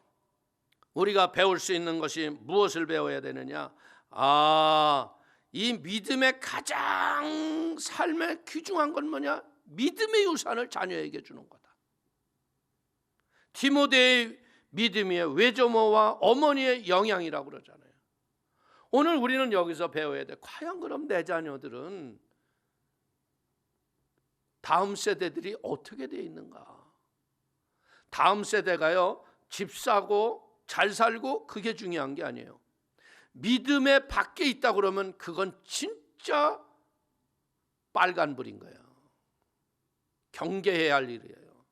우리가 배울 수 있는 것이 무엇을 배워야 되느냐? 이 믿음의 가장 삶에 귀중한 건 뭐냐? 믿음의 유산을 자녀에게 주는 거다. 디모데의 믿음이에요. 외조모와 어머니의 영향이라고 그러잖아요. 오늘 우리는 여기서 배워야 돼. 과연 그럼 내 자녀들은 다음 세대들이 어떻게 돼 있는가? 다음 세대가요, 집 사고 잘 살고 그게 중요한 게 아니에요. 믿음의 밖에 있다 그러면 그건 진짜 빨간불인 거예요. 경계해야 할 일이에요.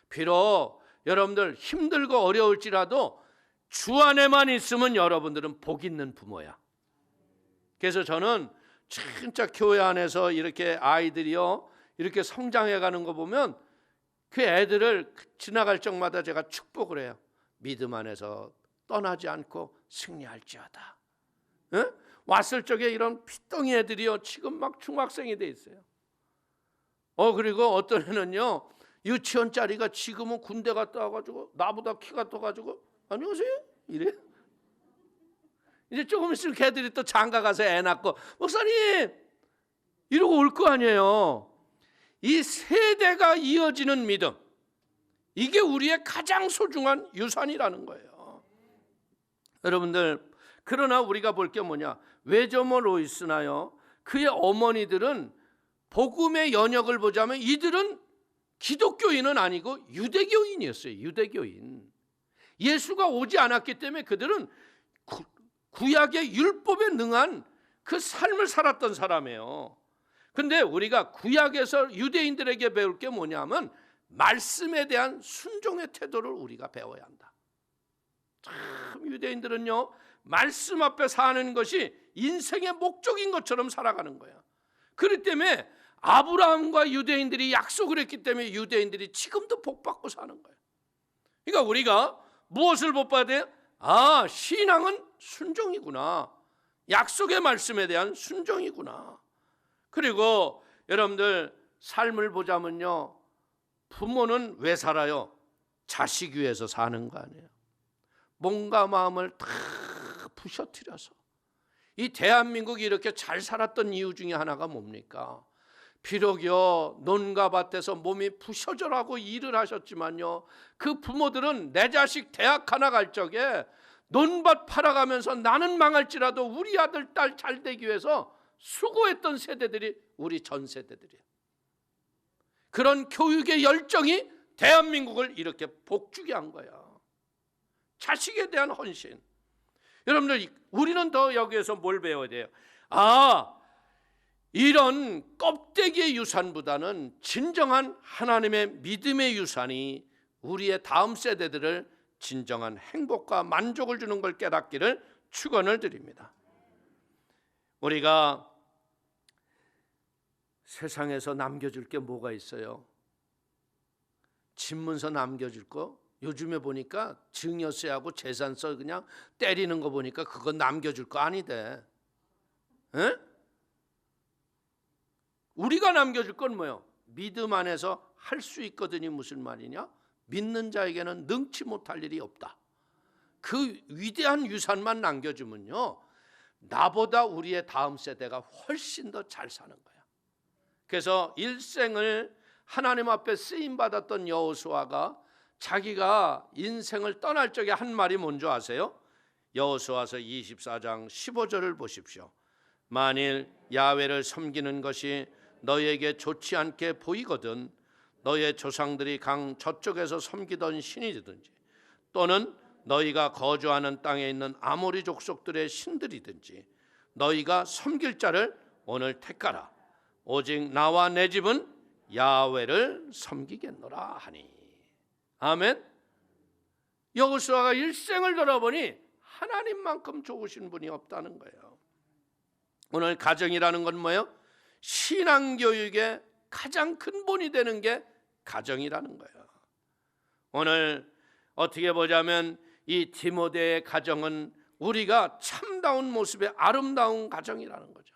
비록 여러분들 힘들고 어려울지라도 주 안에만 있으면 여러분들은 복 있는 부모야. 그래서 저는 진짜 교회 안에서 이렇게 아이들이요, 이렇게 성장해 가는 거 보면 그 애들을 지나갈 적마다 제가 축복을 해요. 믿음 안에서 떠나지 않고 승리할지어다. 에? 왔을 적에 이런 피덩이 애들이요, 지금 막 중학생이 돼 있어요. 그리고 어떤 애는요, 유치원짜리가 지금은 군대 갔다 와가지고 나보다 키가 떠가지고 안녕하세요 이래. 이제 조금 있으면 걔들이 또 장가 가서 애 낳고 목사님 이러고 올 거 아니에요. 이 세대가 이어지는 믿음, 이게 우리의 가장 소중한 유산이라는 거예요. 여러분들, 그러나 우리가 볼 게 뭐냐? 외조모 로이스나요, 그의 어머니들은 복음의 연역을 보자면 이들은 기독교인은 아니고 유대교인이었어요. 유대교인. 예수가 오지 않았기 때문에 그들은 구약의 율법에 능한 그 삶을 살았던 사람이에요. 근데 우리가 구약에서 유대인들에게 배울 게 뭐냐면 말씀에 대한 순종의 태도를 우리가 배워야 한다. 참 유대인들은요, 말씀 앞에 사는 것이 인생의 목적인 것처럼 살아가는 거야. 그렇기 때문에 아브라함과 유대인들이 약속을 했기 때문에 유대인들이 지금도 복받고 사는 거예요. 그러니까 우리가 무엇을 복받아야 돼요? 신앙은 순종이구나. 약속의 말씀에 대한 순종이구나. 그리고 여러분들 삶을 보자면요, 부모는 왜 살아요? 자식 위해서 사는 거 아니에요. 몸과 마음을 다 부셔뜨려서. 이 대한민국이 이렇게 잘 살았던 이유 중에 하나가 뭡니까? 비록요 논과 밭에서 몸이 부셔져라고 일을 하셨지만요, 그 부모들은 내 자식 대학 하나 갈 적에 논밭 팔아가면서 나는 망할지라도 우리 아들 딸 잘 되기 위해서 수고했던 세대들이 우리 전 세대들이에요. 그런 교육의 열정이 대한민국을 이렇게 복주게 한 거야. 자식에 대한 헌신. 여러분들, 우리는 더 여기에서 뭘 배워야 돼요? 이런 껍데기의 유산보다는 진정한 하나님의 믿음의 유산이 우리의 다음 세대들을 진정한 행복과 만족을 주는 걸 깨닫기를 축원을 드립니다. 우리가 세상에서 남겨줄 게 뭐가 있어요? 집문서 남겨줄 거? 요즘에 보니까 증여세하고 재산세 그냥 때리는 거 보니까 그건 남겨줄 거 아니대. 에? 우리가 남겨줄 건 뭐예요? 믿음 안에서 할 수 있거든이 무슨 말이냐? 믿는 자에게는 능치 못할 일이 없다. 그 위대한 유산만 남겨주면요, 나보다 우리의 다음 세대가 훨씬 더 잘 사는 거야. 그래서 일생을 하나님 앞에 쓰임받았던 여호수아가 자기가 인생을 떠날 적에 한 말이 뭔지 아세요? 여호수아서 24장 15절을 보십시오. 만일 야훼를 섬기는 것이 너에게 좋지 않게 보이거든 너의 조상들이 강 저쪽에서 섬기던 신이든지 또는 너희가 거주하는 땅에 있는 아모리 족속들의 신들이든지 너희가 섬길 자를 오늘 택하라. 오직 나와 내 집은 야훼를 섬기겠노라 하니. 아멘. 여호수아가 일생을 돌아보니 하나님만큼 좋으신 분이 없다는 거예요. 오늘 가정이라는 건 뭐예요? 신앙교육의 가장 근본이 되는 게 가정이라는 거예요. 오늘 어떻게 보자면 이 디모데의 가정은 우리가 참다운 모습의 아름다운 가정이라는 거죠.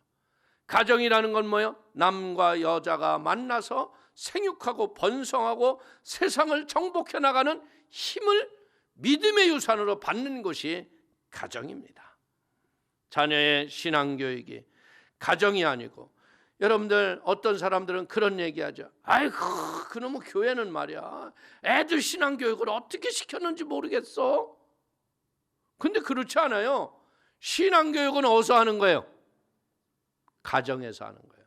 가정이라는 건 뭐예요? 남과 여자가 만나서 생육하고 번성하고 세상을 정복해 나가는 힘을 믿음의 유산으로 받는 것이 가정입니다. 자녀의 신앙교육이 가정이 아니고, 여러분들 어떤 사람들은 그런 얘기하죠. 아이고 그놈의 교회는 말이야 애들 신앙교육을 어떻게 시켰는지 모르겠어. 근데 그렇지 않아요. 신앙교육은 어디서 하는 거예요? 가정에서 하는 거예요.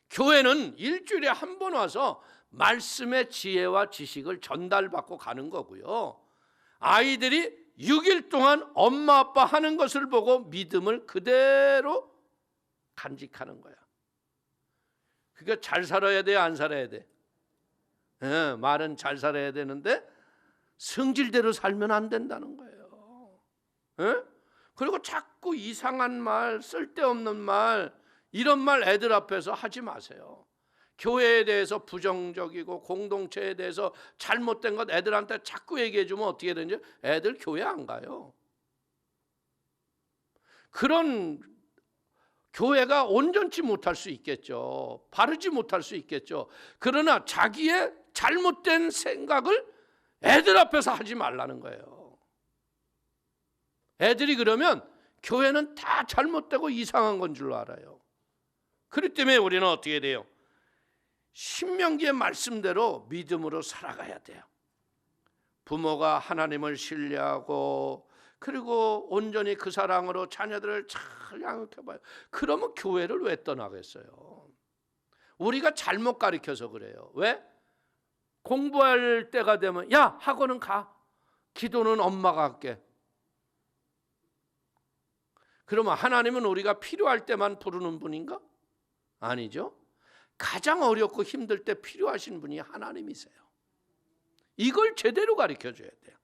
교회는 일주일에 한 번 와서 말씀의 지혜와 지식을 전달받고 가는 거고요. 아이들이 6일 동안 엄마 아빠 하는 것을 보고 믿음을 그대로 간직하는 거야. 그러니까 잘 살아야 돼, 안 살아야 돼? 말은 잘 살아야 되는데 성질대로 살면 안 된다는 거예요. 그리고 자꾸 이상한 말, 쓸데없는 말, 이런 말 애들 앞에서 하지 마세요. 교회에 대해서 부정적이고 공동체에 대해서 잘못된 것 애들한테 자꾸 얘기해 주면 어떻게 되는지 애들 교회 안 가요. 그런 교회가 온전치 못할 수 있겠죠. 바르지 못할 수 있겠죠. 그러나 자기의 잘못된 생각을 애들 앞에서 하지 말라는 거예요. 애들이 그러면 교회는 다 잘못되고 이상한 건 줄 알아요. 그렇기 때문에 우리는 어떻게 돼요? 신명기의 말씀대로 믿음으로 살아가야 돼요. 부모가 하나님을 신뢰하고 그리고 온전히 그 사랑으로 자녀들을 잘 양육해봐요. 그러면 교회를 왜 떠나겠어요? 우리가 잘못 가르쳐서 그래요. 왜? 공부할 때가 되면 야 학원은 가, 기도는 엄마가 할게. 그러면 하나님은 우리가 필요할 때만 부르는 분인가? 아니죠. 가장 어렵고 힘들 때 필요하신 분이 하나님이세요. 이걸 제대로 가르쳐줘야 돼요.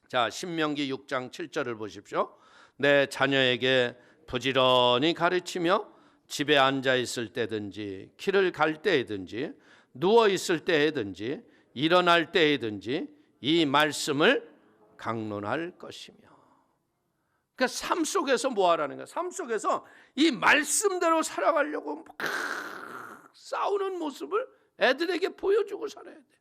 자, 신명기 6장 7절을 보십시오. 내 자녀에게 부지런히 가르치며 집에 앉아 있을 때든지 길을 갈 때든지 누워 있을 때든지 일어날 때든지 이 말씀을 강론할 것이며. 그러니까 삶 속에서 뭐 하라는 거야? 삶 속에서 이 말씀대로 살아가려고 막 싸우는 모습을 애들에게 보여주고 살아야 돼.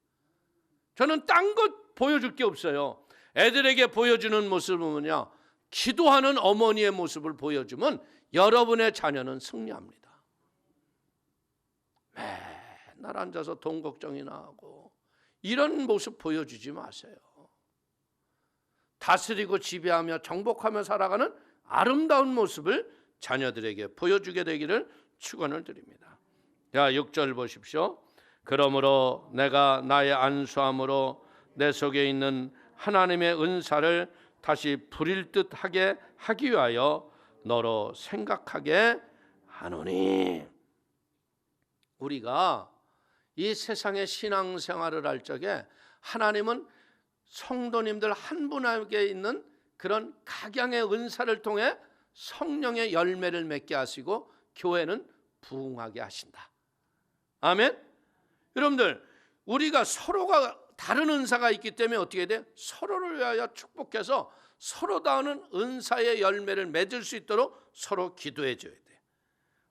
저는 딴 것 보여줄 게 없어요. 애들에게 보여주는 모습은 뭐냐? 기도하는 어머니의 모습을 보여주면 여러분의 자녀는 승리합니다. 맨날 앉아서 돈 걱정이나 하고 이런 모습 보여주지 마세요. 다스리고 지배하며 정복하며 살아가는 아름다운 모습을 자녀들에게 보여주게 되기를 축원을 드립니다. 자, 6절 보십시오. 그러므로 내가 나의 안수함으로 내 속에 있는 하나님의 은사를 다시 부릴 듯하게 하기 위하여 너로 생각하게 하노니. 우리가 이 세상의 신앙생활을 할 적에 하나님은 성도님들 한 분에게 있는 그런 각양의 은사를 통해 성령의 열매를 맺게 하시고 교회는 부흥하게 하신다. 아멘. 여러분들 우리가 서로가 다른 은사가 있기 때문에 어떻게 돼? 서로를 위하여 축복해서 서로 다른 은사의 열매를 맺을 수 있도록 서로 기도해 줘야 돼.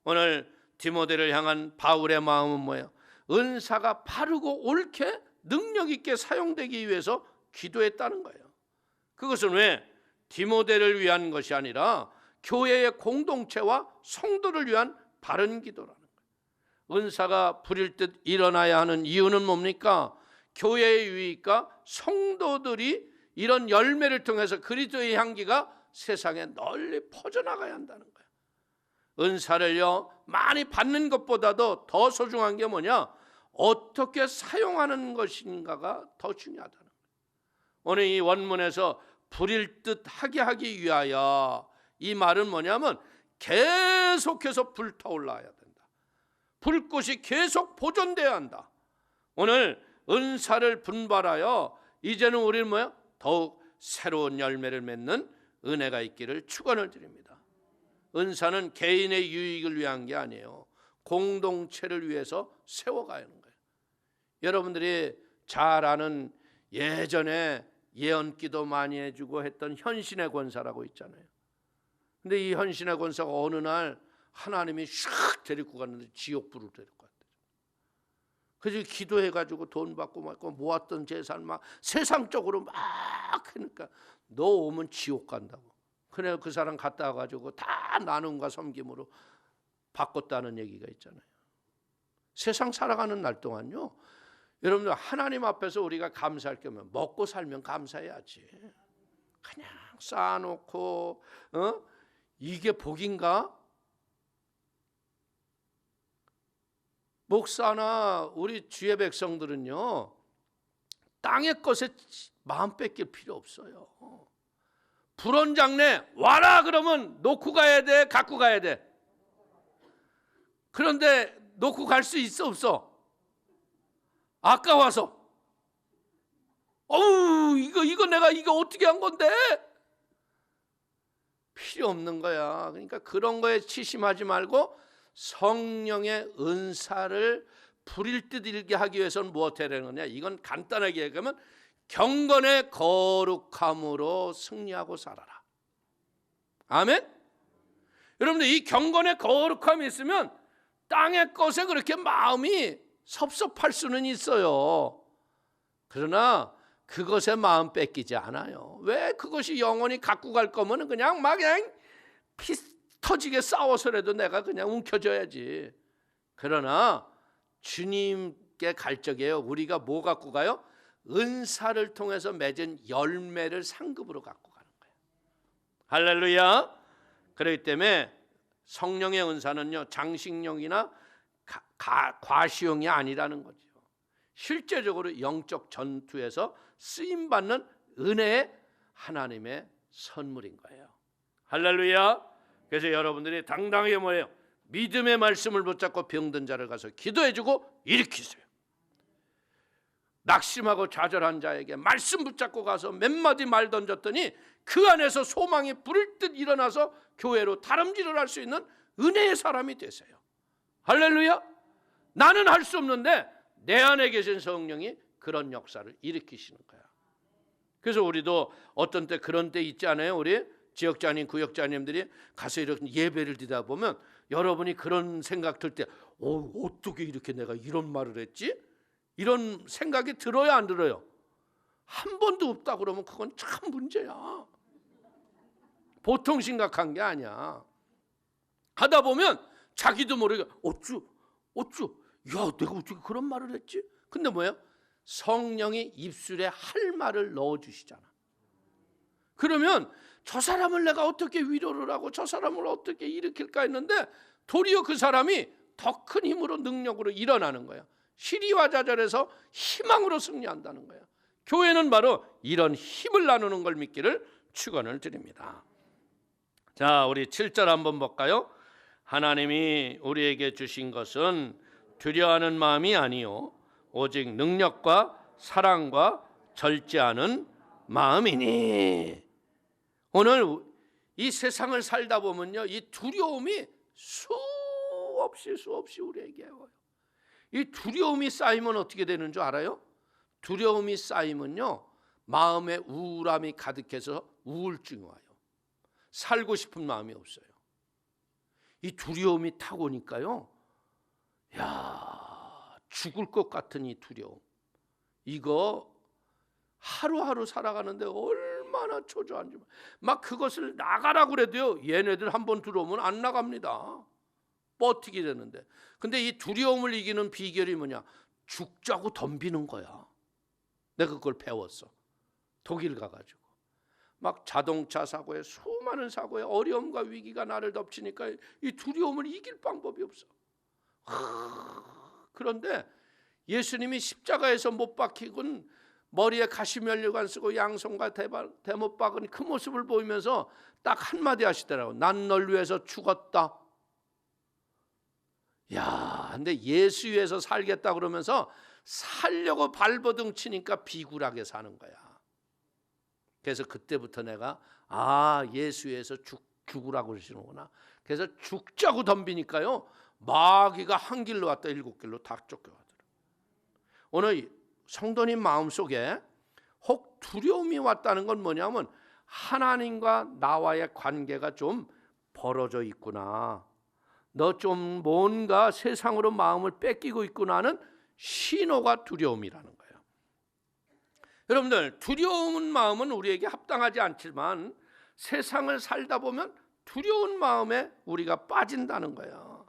오늘 디모데를 향한 바울의 마음은 뭐예요? 은사가 바르고 옳게 능력 있게 사용되기 위해서 기도했다는 거예요. 그것은 왜? 디모데를 위한 것이 아니라 교회의 공동체와 성도를 위한 바른 기도라는 거예요. 은사가 부릴 듯 일어나야 하는 이유는 뭡니까? 교회의 유익과 성도들이 이런 열매를 통해서 그리스도의 향기가 세상에 널리 퍼져나가야 한다는 거예요. 은사를요 많이 받는 것보다도 더 소중한 게 뭐냐? 어떻게 사용하는 것인가가 더 중요하다는 거예요. 오늘 이 원문에서 부릴 듯 하게 하기 위하여, 이 말은 뭐냐면 계속해서 불타올라야 된다. 불꽃이 계속 보존돼야 한다. 오늘 은사를 분발하여 이제는 우리는 뭐야? 더욱 새로운 열매를 맺는 은혜가 있기를 축원을 드립니다. 은사는 개인의 유익을 위한 게 아니에요. 공동체를 위해서 세워가는 거예요. 여러분들이 잘 아는 예전에 예언기도 많이 해주고 했던 현신의 권사라고 있잖아요. 근데 이 현신의 권사가 어느 날 하나님이 샥 데리고 갔는데 지옥불을 데리고 갔대요. 그래서 기도해가지고 돈 받고 막 모았던 재산 막 세상적으로 막 하니까 너 오면 지옥 간다고. 그래 그 사람 갔다 와가지고 다 나눔과 섬김으로 바꿨다는 얘기가 있잖아요. 세상 살아가는 날 동안요, 여러분들 하나님 앞에서 우리가 감사할 거면 먹고 살면 감사해야지. 그냥 쌓아놓고 이게 복인가? 목사나 우리 주의 백성들은요, 땅의 것에 마음 뺏길 필요 없어요. 불원장내 와라 그러면 놓고 가야 돼, 갖고 가야 돼. 그런데 놓고 갈 수 있어 없어? 아까워서. 어우 이거 내가 이거 어떻게 한 건데? 필요 없는 거야. 그러니까 그런 거에 치심하지 말고 성령의 은사를 부릴 듯 일게 하기 위해서는 무엇 해야 되느냐? 이건 간단하게 얘기하면 경건의 거룩함으로 승리하고 살아라. 아멘? 여러분들 이 경건의 거룩함이 있으면 땅의 것에 그렇게 마음이 섭섭할 수는 있어요. 그러나 그것에 마음 뺏기지 않아요. 왜? 그것이 영원히 갖고 갈 거면 그냥 막 그냥 피 터지게 싸워서라도 내가 그냥 움켜줘야지. 그러나 주님께 갈 적에요, 우리가 뭐 갖고 가요? 은사를 통해서 맺은 열매를 상급으로 갖고 가는 거예요. 할렐루야. 그렇기 때문에 성령의 은사는요, 장식용이나 과시용이 아니라는 거죠. 실제적으로 영적 전투에서 쓰임받는 은혜의 하나님의 선물인 거예요. 할렐루야. 그래서 여러분들이 당당하게 뭐예요? 믿음의 말씀을 붙잡고 병든 자를 가서 기도해주고 일으키세요. 낙심하고 좌절한 자에게 말씀 붙잡고 가서 몇 마디 말 던졌더니 그 안에서 소망이 부를 듯 일어나서 교회로 다름질을 할 수 있는 은혜의 사람이 되세요. 할렐루야. 나는 할 수 없는데 내 안에 계신 성령이 그런 역사를 일으키시는 거야. 그래서 우리도 어떤 때 그런 때 있지 않아요? 우리 지역자님, 구역자님들이 가서 이렇게 예배를 드리다 보면 여러분이 그런 생각 들 때 어떻게 이렇게 내가 이런 말을 했지? 이런 생각이 들어요, 안 들어요? 한 번도 없다 그러면 그건 참 문제야. 보통 심각한 게 아니야. 하다 보면 자기도 모르게 어쭈 야 내가 어떻게 그런 말을 했지? 근데 뭐예요? 성령이 입술에 할 말을 넣어주시잖아. 그러면 저 사람을 내가 어떻게 위로를 하고 저 사람을 어떻게 일으킬까 했는데 도리어 그 사람이 더 큰 힘으로 능력으로 일어나는 거야. 시리와자절에서 희망으로 승리한다는 거야. 교회는 바로 이런 힘을 나누는 걸 믿기를 축원을 드립니다. 자, 우리 7절 한번 볼까요? 하나님이 우리에게 주신 것은 두려워하는 마음이 아니요 오직 능력과 사랑과 절제하는 마음이니. 오늘 이 세상을 살다 보면요, 이 두려움이 수없이 우리에게 와요. 이 두려움이 쌓이면 어떻게 되는 줄 알아요? 두려움이 쌓이면요, 마음에 우울함이 가득해서 우울증이 와요. 살고 싶은 마음이 없어요. 이 두려움이 타고 오니까요, 죽을 것 같은 이 두려움, 이거 하루하루 살아가는데 얼마나 초조한지. 막 그것을 나가라고 그래도요, 얘네들 한번 들어오면 안 나갑니다. 버티게 되는데. 근데 이 두려움을 이기는 비결이 뭐냐? 죽자고 덤비는 거야. 내가 그걸 배웠어. 독일 가가지고 막 자동차 사고에 수많은 사고에 어려움과 위기가 나를 덮치니까 이 두려움을 이길 방법이 없어. 그런데 예수님이 십자가에서 못 박히곤 머리에 가시면류관 쓰고 양손과 대못 박은 그 모습을 보이면서 딱 한마디 하시더라고. 난 널 위해서 죽었다. 근데 예수 위해서 살겠다 그러면서 살려고 발버둥 치니까 비굴하게 사는 거야. 그래서 그때부터 내가 예수 위해서 죽으라고 그러시는구나. 그래서 죽자고 덤비니까요, 마귀가 한 길로 왔다 7길로 다 쫓겨가더라고요. 오늘 성도님 마음속에 혹 두려움이 왔다는 건 뭐냐면 하나님과 나와의 관계가 좀 벌어져 있구나, 너 좀 뭔가 세상으로 마음을 뺏기고 있구나 하는 신호가 두려움이라는 거예요. 여러분들, 두려운 마음은 우리에게 합당하지 않지만 세상을 살다 보면 두려운 마음에 우리가 빠진다는 거예요.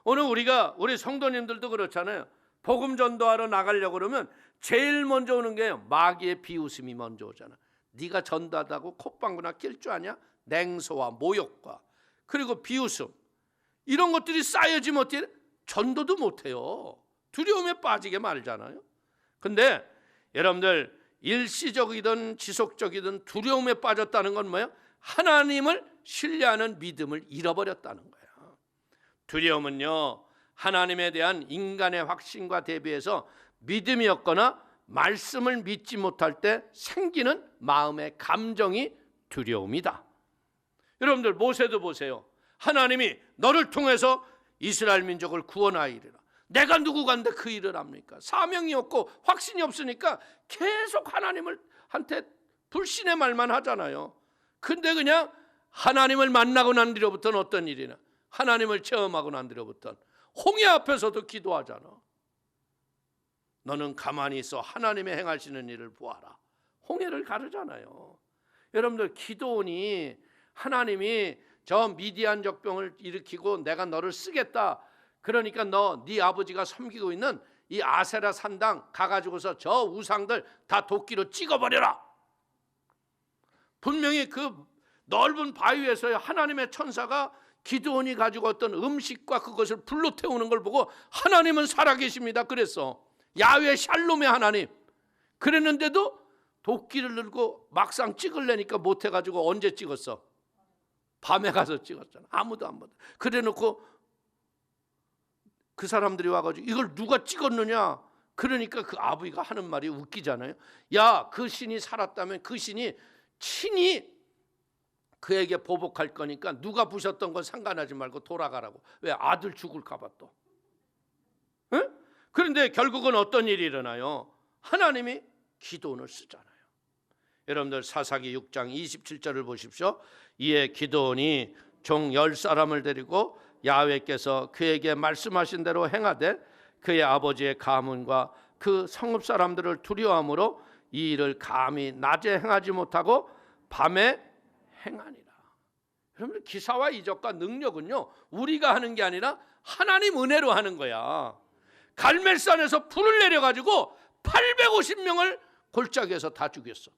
오늘 우리 성도님들도 그렇잖아요. 복음 전도하러 나가려고 그러면 제일 먼저 오는 게 마귀의 비웃음이 먼저 오잖아. 네가 전도하다고 콧방구나 낄 줄 아냐? 냉소와 모욕과 그리고 비웃음, 이런 것들이 쌓여지면 어떻게 전도도 못해요. 두려움에 빠지게 말잖아요. 근데 여러분들, 일시적이든 지속적이든 두려움에 빠졌다는 건 뭐예요? 하나님을 신뢰하는 믿음을 잃어버렸다는 거예요. 두려움은요, 하나님에 대한 인간의 확신과 대비해서 믿음이 없거나 말씀을 믿지 못할 때 생기는 마음의 감정이 두려움이다. 여러분들, 모세도 보세요. 하나님이 너를 통해서 이스라엘 민족을 구원하리라. 내가 누구간데 그 일을 합니까? 사명이 없고 확신이 없으니까 계속 하나님한테 불신의 말만 하잖아요. 근데 그냥 하나님을 만나고 난 뒤로부터는 어떤 일이나, 하나님을 체험하고 난 뒤로부터는 홍해 앞에서도 기도하잖아. 너는 가만히 있어 하나님의 행하시는 일을 보아라. 홍해를 가르잖아요. 여러분들, 기도원이 하나님이 저 미디안 적병을 일으키고 내가 너를 쓰겠다, 그러니까 네 아버지가 섬기고 있는 이 아세라 산당 가가지고서 저 우상들 다 도끼로 찍어버려라. 분명히 그 넓은 바위에서 하나님의 천사가 기드온이 가지고 어떤 음식과 그것을 불로 태우는 걸 보고 하나님은 살아계십니다 그랬어. 야훼 샬롬의 하나님. 그랬는데도 도끼를 들고 막상 찍으려니까 못해가지고 언제 찍었어? 밤에 가서 찍었잖아. 아무도 안 보다. 그래놓고 그 사람들이 와가지고 이걸 누가 찍었느냐? 그러니까 그 아버지가 하는 말이 웃기잖아요. 야, 그 신이 살았다면 그 신이 친히 그에게 보복할 거니까 누가 부셨던 건 상관하지 말고 돌아가라고. 왜? 아들 죽을까 봐 또. 응? 그런데 결국은 어떤 일이 일어나요? 하나님이 기드온을 쓰잖아요. 여러분들, 사사기 6장 27절을 보십시오. 이에 기드온이 종 10사람을 데리고 야훼께서 그에게 말씀하신 대로 행하되 그의 아버지의 가문과 그 성읍 사람들을 두려워함으로 이 일을 감히 낮에 행하지 못하고 밤에 행하니라. 여러분들, 기사와 이적과 능력은요, 우리가 하는 게 아니라 하나님 은혜로 하는 거야. 갈멜산에서 불을 내려가지고 850명을 골짜기에서 다 죽였어.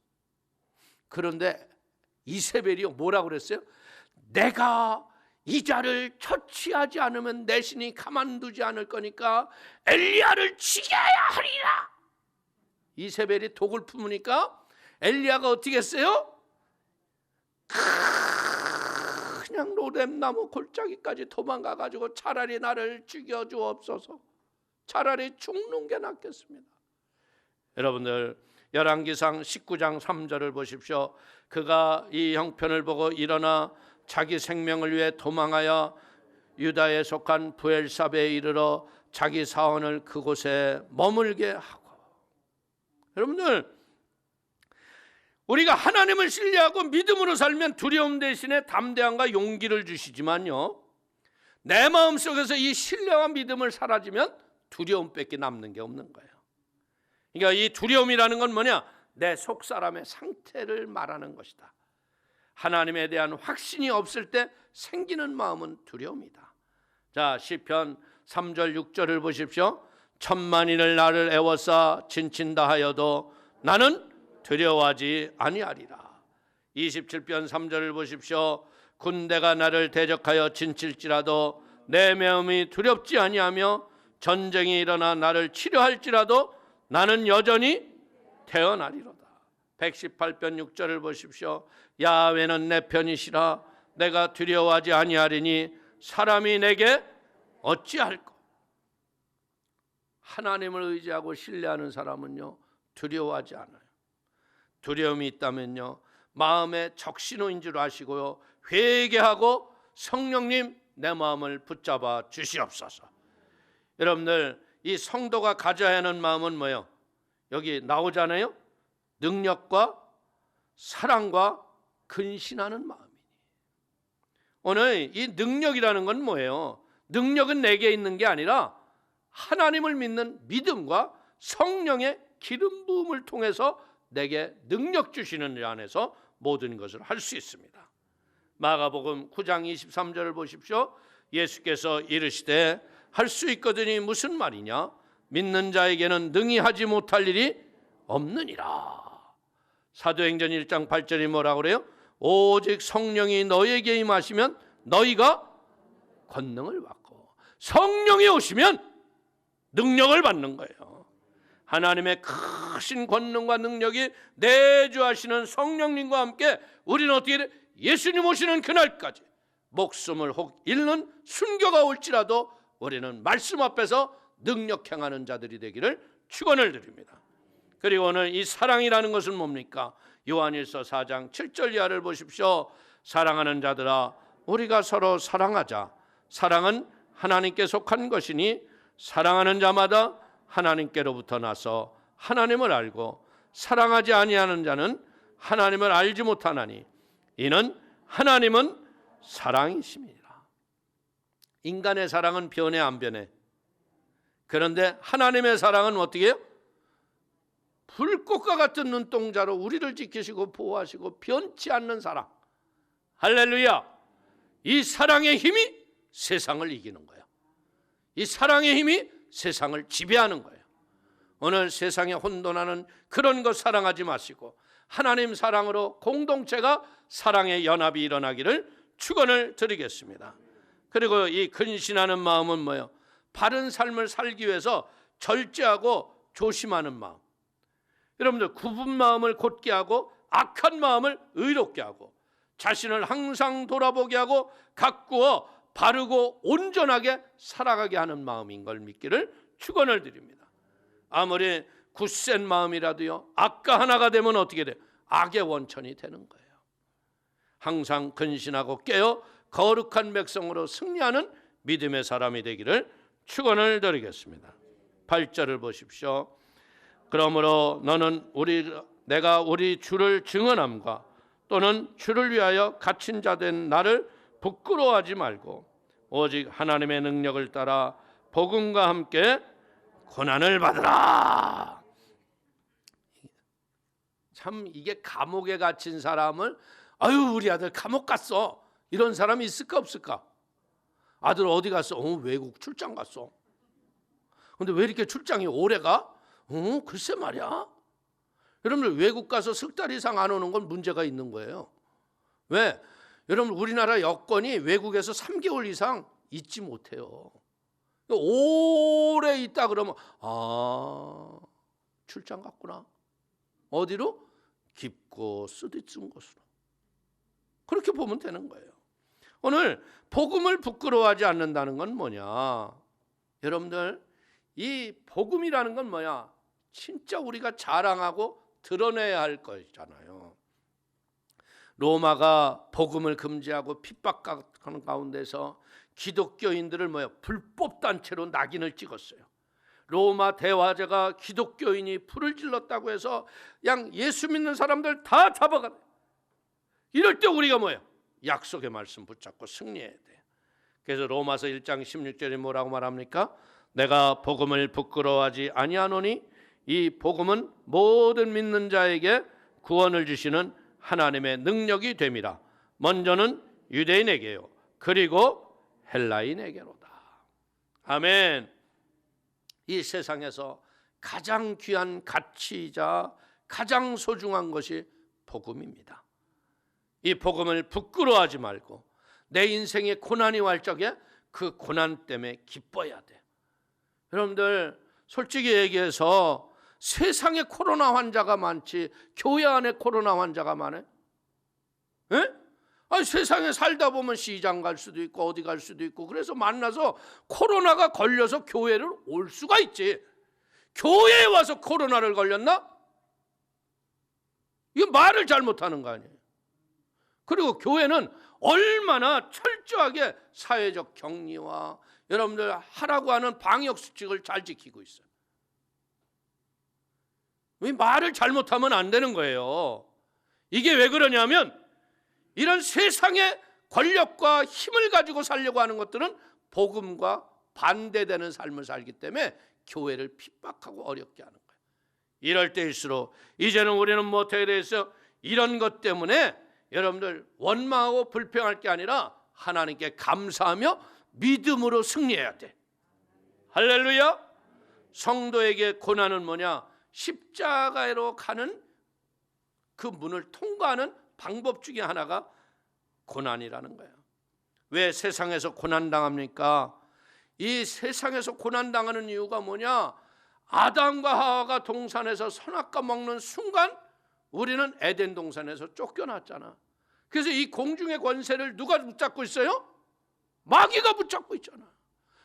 그런데 이세벨이 뭐라고 그랬어요? 내가 이 자를 처치하지 않으면 내 신이 가만두지 않을 거니까 엘리야를 죽여야 하리라. 이세벨이 독을 품으니까 엘리야가 어떻게 했어요? 그냥 로뎀나무 골짜기까지 도망가가지고 차라리 나를 죽여주옵소서, 차라리 죽는 게 낫겠습니다. 여러분들, 열왕기상 19장 3절을 보십시오. 그가 이 형편을 보고 일어나 자기 생명을 위해 도망하여 유다에 속한 부엘사베에 이르러 자기 사원을 그곳에 머물게 하고. 여러분들, 우리가 하나님을 신뢰하고 믿음으로 살면 두려움 대신에 담대함과 용기를 주시지만요, 내 마음속에서 이 신뢰와 믿음을 사라지면 두려움밖에 남는 게 없는 거예요. 그러니까 이 두려움이라는 건 뭐냐? 내 속사람의 상태를 말하는 것이다. 하나님에 대한 확신이 없을 때 생기는 마음은 두려움이다. 자, 시편 3절 6절을 보십시오. 천만인을 나를 애워싸 진친다 하여도 나는 두려워하지 아니하리라. 27편 3절을 보십시오. 군대가 나를 대적하여 진칠지라도 내 마음이 두렵지 아니하며 전쟁이 일어나 나를 치료할지라도 나는 여전히 태어나리로다. 118편 6절을 보십시오. 야훼는 내 편이시라 내가 두려워하지 아니하리니 사람이 내게 어찌할꼬. 하나님을 의지하고 신뢰하는 사람은요, 두려워하지 않아요. 두려움이 있다면요, 마음의 적신호인 줄 아시고요, 회개하고 성령님 내 마음을 붙잡아 주시옵소서. 여러분들, 이 성도가 가져야 하는 마음은 뭐예요? 여기 나오잖아요. 능력과 사랑과 근신하는 마음이니. 오늘 이 능력이라는 건 뭐예요? 능력은 내게 있는 게 아니라 하나님을 믿는 믿음과 성령의 기름 부음을 통해서 내게 능력 주시는 일 안에서 모든 것을 할 수 있습니다. 마가복음 9장 23절을 보십시오. 예수께서 이르시되 할 수 있거든이 무슨 말이냐? 믿는 자에게는 능히 하지 못할 일이 없느니라. 사도행전 1장 8절이 뭐라고 그래요? 오직 성령이 너에게 임하시면 너희가 권능을 받고, 성령이 오시면 능력을 받는 거예요. 하나님의 크신 권능과 능력이 내주하시는 성령님과 함께 우리는 어떻게 돼? 예수님 오시는 그날까지 목숨을 혹 잃는 순교가 올지라도 우리는 말씀 앞에서 능력 행하는 자들이 되기를 축원을 드립니다. 그리고 오늘 이 사랑이라는 것은 뭡니까? 요한일서 4장 7절 이하를 보십시오. 사랑하는 자들아, 우리가 서로 사랑하자. 사랑은 하나님께 속한 것이니 사랑하는 자마다 하나님께로부터 나서 하나님을 알고, 사랑하지 아니하는 자는 하나님을 알지 못하나니 이는 하나님은 사랑이심이라. 인간의 사랑은 변해 안 변해? 그런데 하나님의 사랑은 어떻게 해요? 불꽃과 같은 눈동자로 우리를 지키시고 보호하시고 변치 않는 사랑. 할렐루야. 이 사랑의 힘이 세상을 이기는 거예요. 이 사랑의 힘이 세상을 지배하는 거예요. 오늘 세상에 혼돈하는 그런 것 사랑하지 마시고 하나님 사랑으로 공동체가 사랑의 연합이 일어나기를 축원을 드리겠습니다. 그리고 이 근신하는 마음은 뭐예요? 바른 삶을 살기 위해서 절제하고 조심하는 마음. 여러분들, 굽은 마음을 곧게 하고 악한 마음을 의롭게 하고 자신을 항상 돌아보게 하고 가꾸어 바르고 온전하게 살아가게 하는 마음인 걸 믿기를 축원을 드립니다. 아무리 굳센 마음이라도요, 악과 하나가 되면 어떻게 돼요? 악의 원천이 되는 거예요. 항상 근신하고 깨어 거룩한 백성으로 승리하는 믿음의 사람이 되기를 축원을 드리겠습니다. 8절을 보십시오. 그러므로 너는 내가 우리 주를 증언함과 또는 주를 위하여 갇힌 자 된 나를 부끄러워하지 말고 오직 하나님의 능력을 따라 복음과 함께 고난을 받으라. 참, 이게 감옥에 갇힌 사람을 아유 우리 아들 감옥 갔어, 이런 사람이 있을까 없을까? 아들 어디 갔어? 외국 출장 갔어. 근데 왜 이렇게 출장이 오래 가? 글쎄 말이야. 여러분들, 외국 가서 석 달 이상 안 오는 건 문제가 있는 거예요. 왜? 여러분, 우리나라 여권이 외국에서 3개월 이상 있지 못해요. 오래 있다 그러면 출장 갔구나. 어디로? 깊고 쓰디쓴 곳으로. 그렇게 보면 되는 거예요. 오늘 복음을 부끄러워하지 않는다는 건 뭐냐? 여러분들, 이 복음이라는 건 뭐야? 진짜 우리가 자랑하고 드러내야 할 것이잖아요. 로마가 복음을 금지하고 핍박하는 가운데서 기독교인들을 불법 단체로 낙인을 찍었어요. 로마 대화제가 기독교인이 불을 질렀다고 해서 예수 믿는 사람들 다 잡아가. 이럴 때 우리가 약속의 말씀 붙잡고 승리해야 돼. 그래서 로마서 1장 16절에 뭐라고 말합니까? 내가 복음을 부끄러워하지 아니하노니 이 복음은 모든 믿는 자에게 구원을 주시는 하나님의 능력이 됨이라. 먼저는 유대인에게요, 그리고 헬라인에게로다. 아멘. 이 세상에서 가장 귀한 가치이자 가장 소중한 것이 복음입니다. 이 복음을 부끄러워하지 말고 내 인생에 고난이 올 적에 그 고난 때문에 기뻐해야 돼. 여러분들, 솔직히 얘기해서 세상에 코로나 환자가 많지 교회 안에 코로나 환자가 많아요? 예? 아니, 세상에 살다 보면 시장 갈 수도 있고 어디 갈 수도 있고 그래서 만나서 코로나가 걸려서 교회를 올 수가 있지. 교회에 와서 코로나를 걸렸나? 이거 말을 잘못하는 거 아니에요. 그리고 교회는 얼마나 철저하게 사회적 격리와 여러분들 하라고 하는 방역 수칙을 잘 지키고 있어요. 말을 잘못하면 안 되는 거예요. 이게 왜 그러냐면 이런 세상의 권력과 힘을 가지고 살려고 하는 것들은 복음과 반대되는 삶을 살기 때문에 교회를 핍박하고 어렵게 하는 거예요. 이럴 때일수록 이제는 우리는 뭐 어떻게 돼서 이런 것 때문에 여러분들 원망하고 불평할 게 아니라 하나님께 감사하며 믿음으로 승리해야 돼. 할렐루야. 성도에게 고난은 뭐냐? 십자가로 가는 그 문을 통과하는 방법 중에 하나가 고난이라는 거예요. 왜 세상에서 고난당합니까? 이 세상에서 고난당하는 이유가 뭐냐? 아담과 하와가 동산에서 선악과 먹는 순간 우리는 에덴 동산에서 쫓겨났잖아. 그래서 이 공중의 권세를 누가 붙잡고 있어요? 마귀가 붙잡고 있잖아.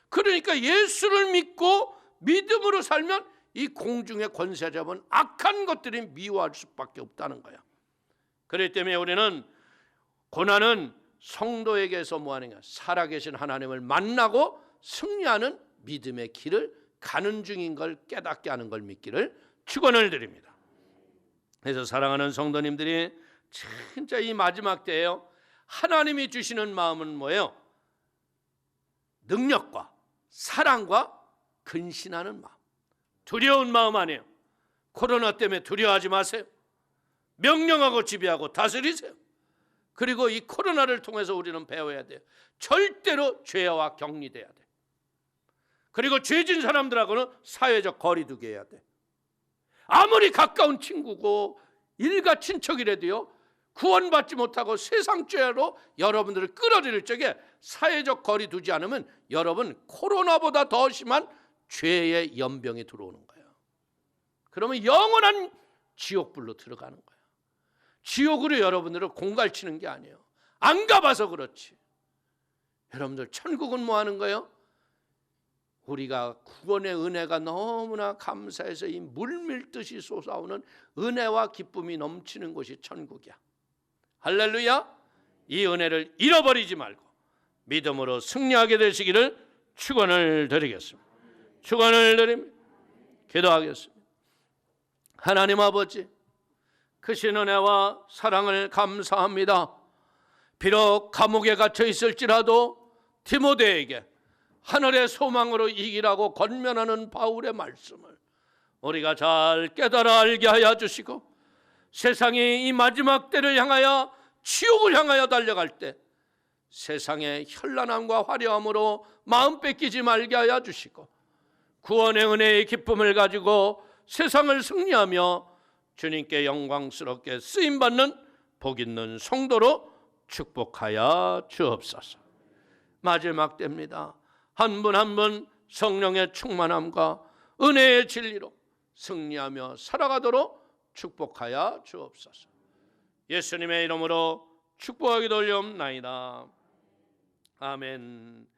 그러니까 예수를 믿고 믿음으로 살면 이 공중의 권세 잡은 악한 것들이 미워할 수밖에 없다는 거야. 그렇기 때문에 우리는 고난은 성도에게서 뭐하는가? 살아계신 하나님을 만나고 승리하는 믿음의 길을 가는 중인 걸 깨닫게 하는 걸 믿기를 축원을 드립니다. 그래서 사랑하는 성도님들이 진짜 이 마지막 때에요, 하나님이 주시는 마음은 뭐예요? 능력과 사랑과 근신하는 마음. 두려운 마음 아니에요. 코로나 때문에 두려워하지 마세요. 명령하고 지배하고 다스리세요. 그리고 이 코로나를 통해서 우리는 배워야 돼요. 절대로 죄와 격리돼야 돼. 그리고 죄진 사람들하고는 사회적 거리두기 해야 돼. 아무리 가까운 친구고 일가 친척이라도요, 구원받지 못하고 세상 죄로 여러분들을 끌어들일 적에 사회적 거리 두지 않으면 여러분 코로나보다 더 심한 죄의 연병이 들어오는 거예요. 그러면 영원한 지옥불로 들어가는 거예요. 지옥으로 여러분들을 공갈치는 게 아니에요. 안 가봐서 그렇지. 여러분들 천국은 뭐 하는 거예요? 우리가 구원의 은혜가 너무나 감사해서 이 물밀듯이 솟아오는 은혜와 기쁨이 넘치는 곳이 천국이야. 할렐루야. 이 은혜를 잃어버리지 말고 믿음으로 승리하게 되시기를 축원을 드리겠습니다. 축원을 드립니다. 기도하겠습니다. 하나님 아버지, 크신 은혜와 사랑을 감사합니다. 비록 감옥에 갇혀 있을지라도 디모데에게 하늘의 소망으로 이기라고 권면하는 바울의 말씀을 우리가 잘 깨달아 알게 하여 주시고, 세상이 이 마지막 때를 향하여 지옥을 향하여 달려갈 때 세상의 현란함과 화려함으로 마음 뺏기지 말게 하여 주시고, 구원의 은혜의 기쁨을 가지고 세상을 승리하며 주님께 영광스럽게 쓰임받는 복 있는 성도로 축복하여 주옵소서. 마지막 때입니다. 한 분 한 분 성령의 충만함과 은혜의 진리로 승리하며 살아가도록 축복하여 주옵소서. 예수님의 이름으로 축복하기도 올려옵나이다. 아멘.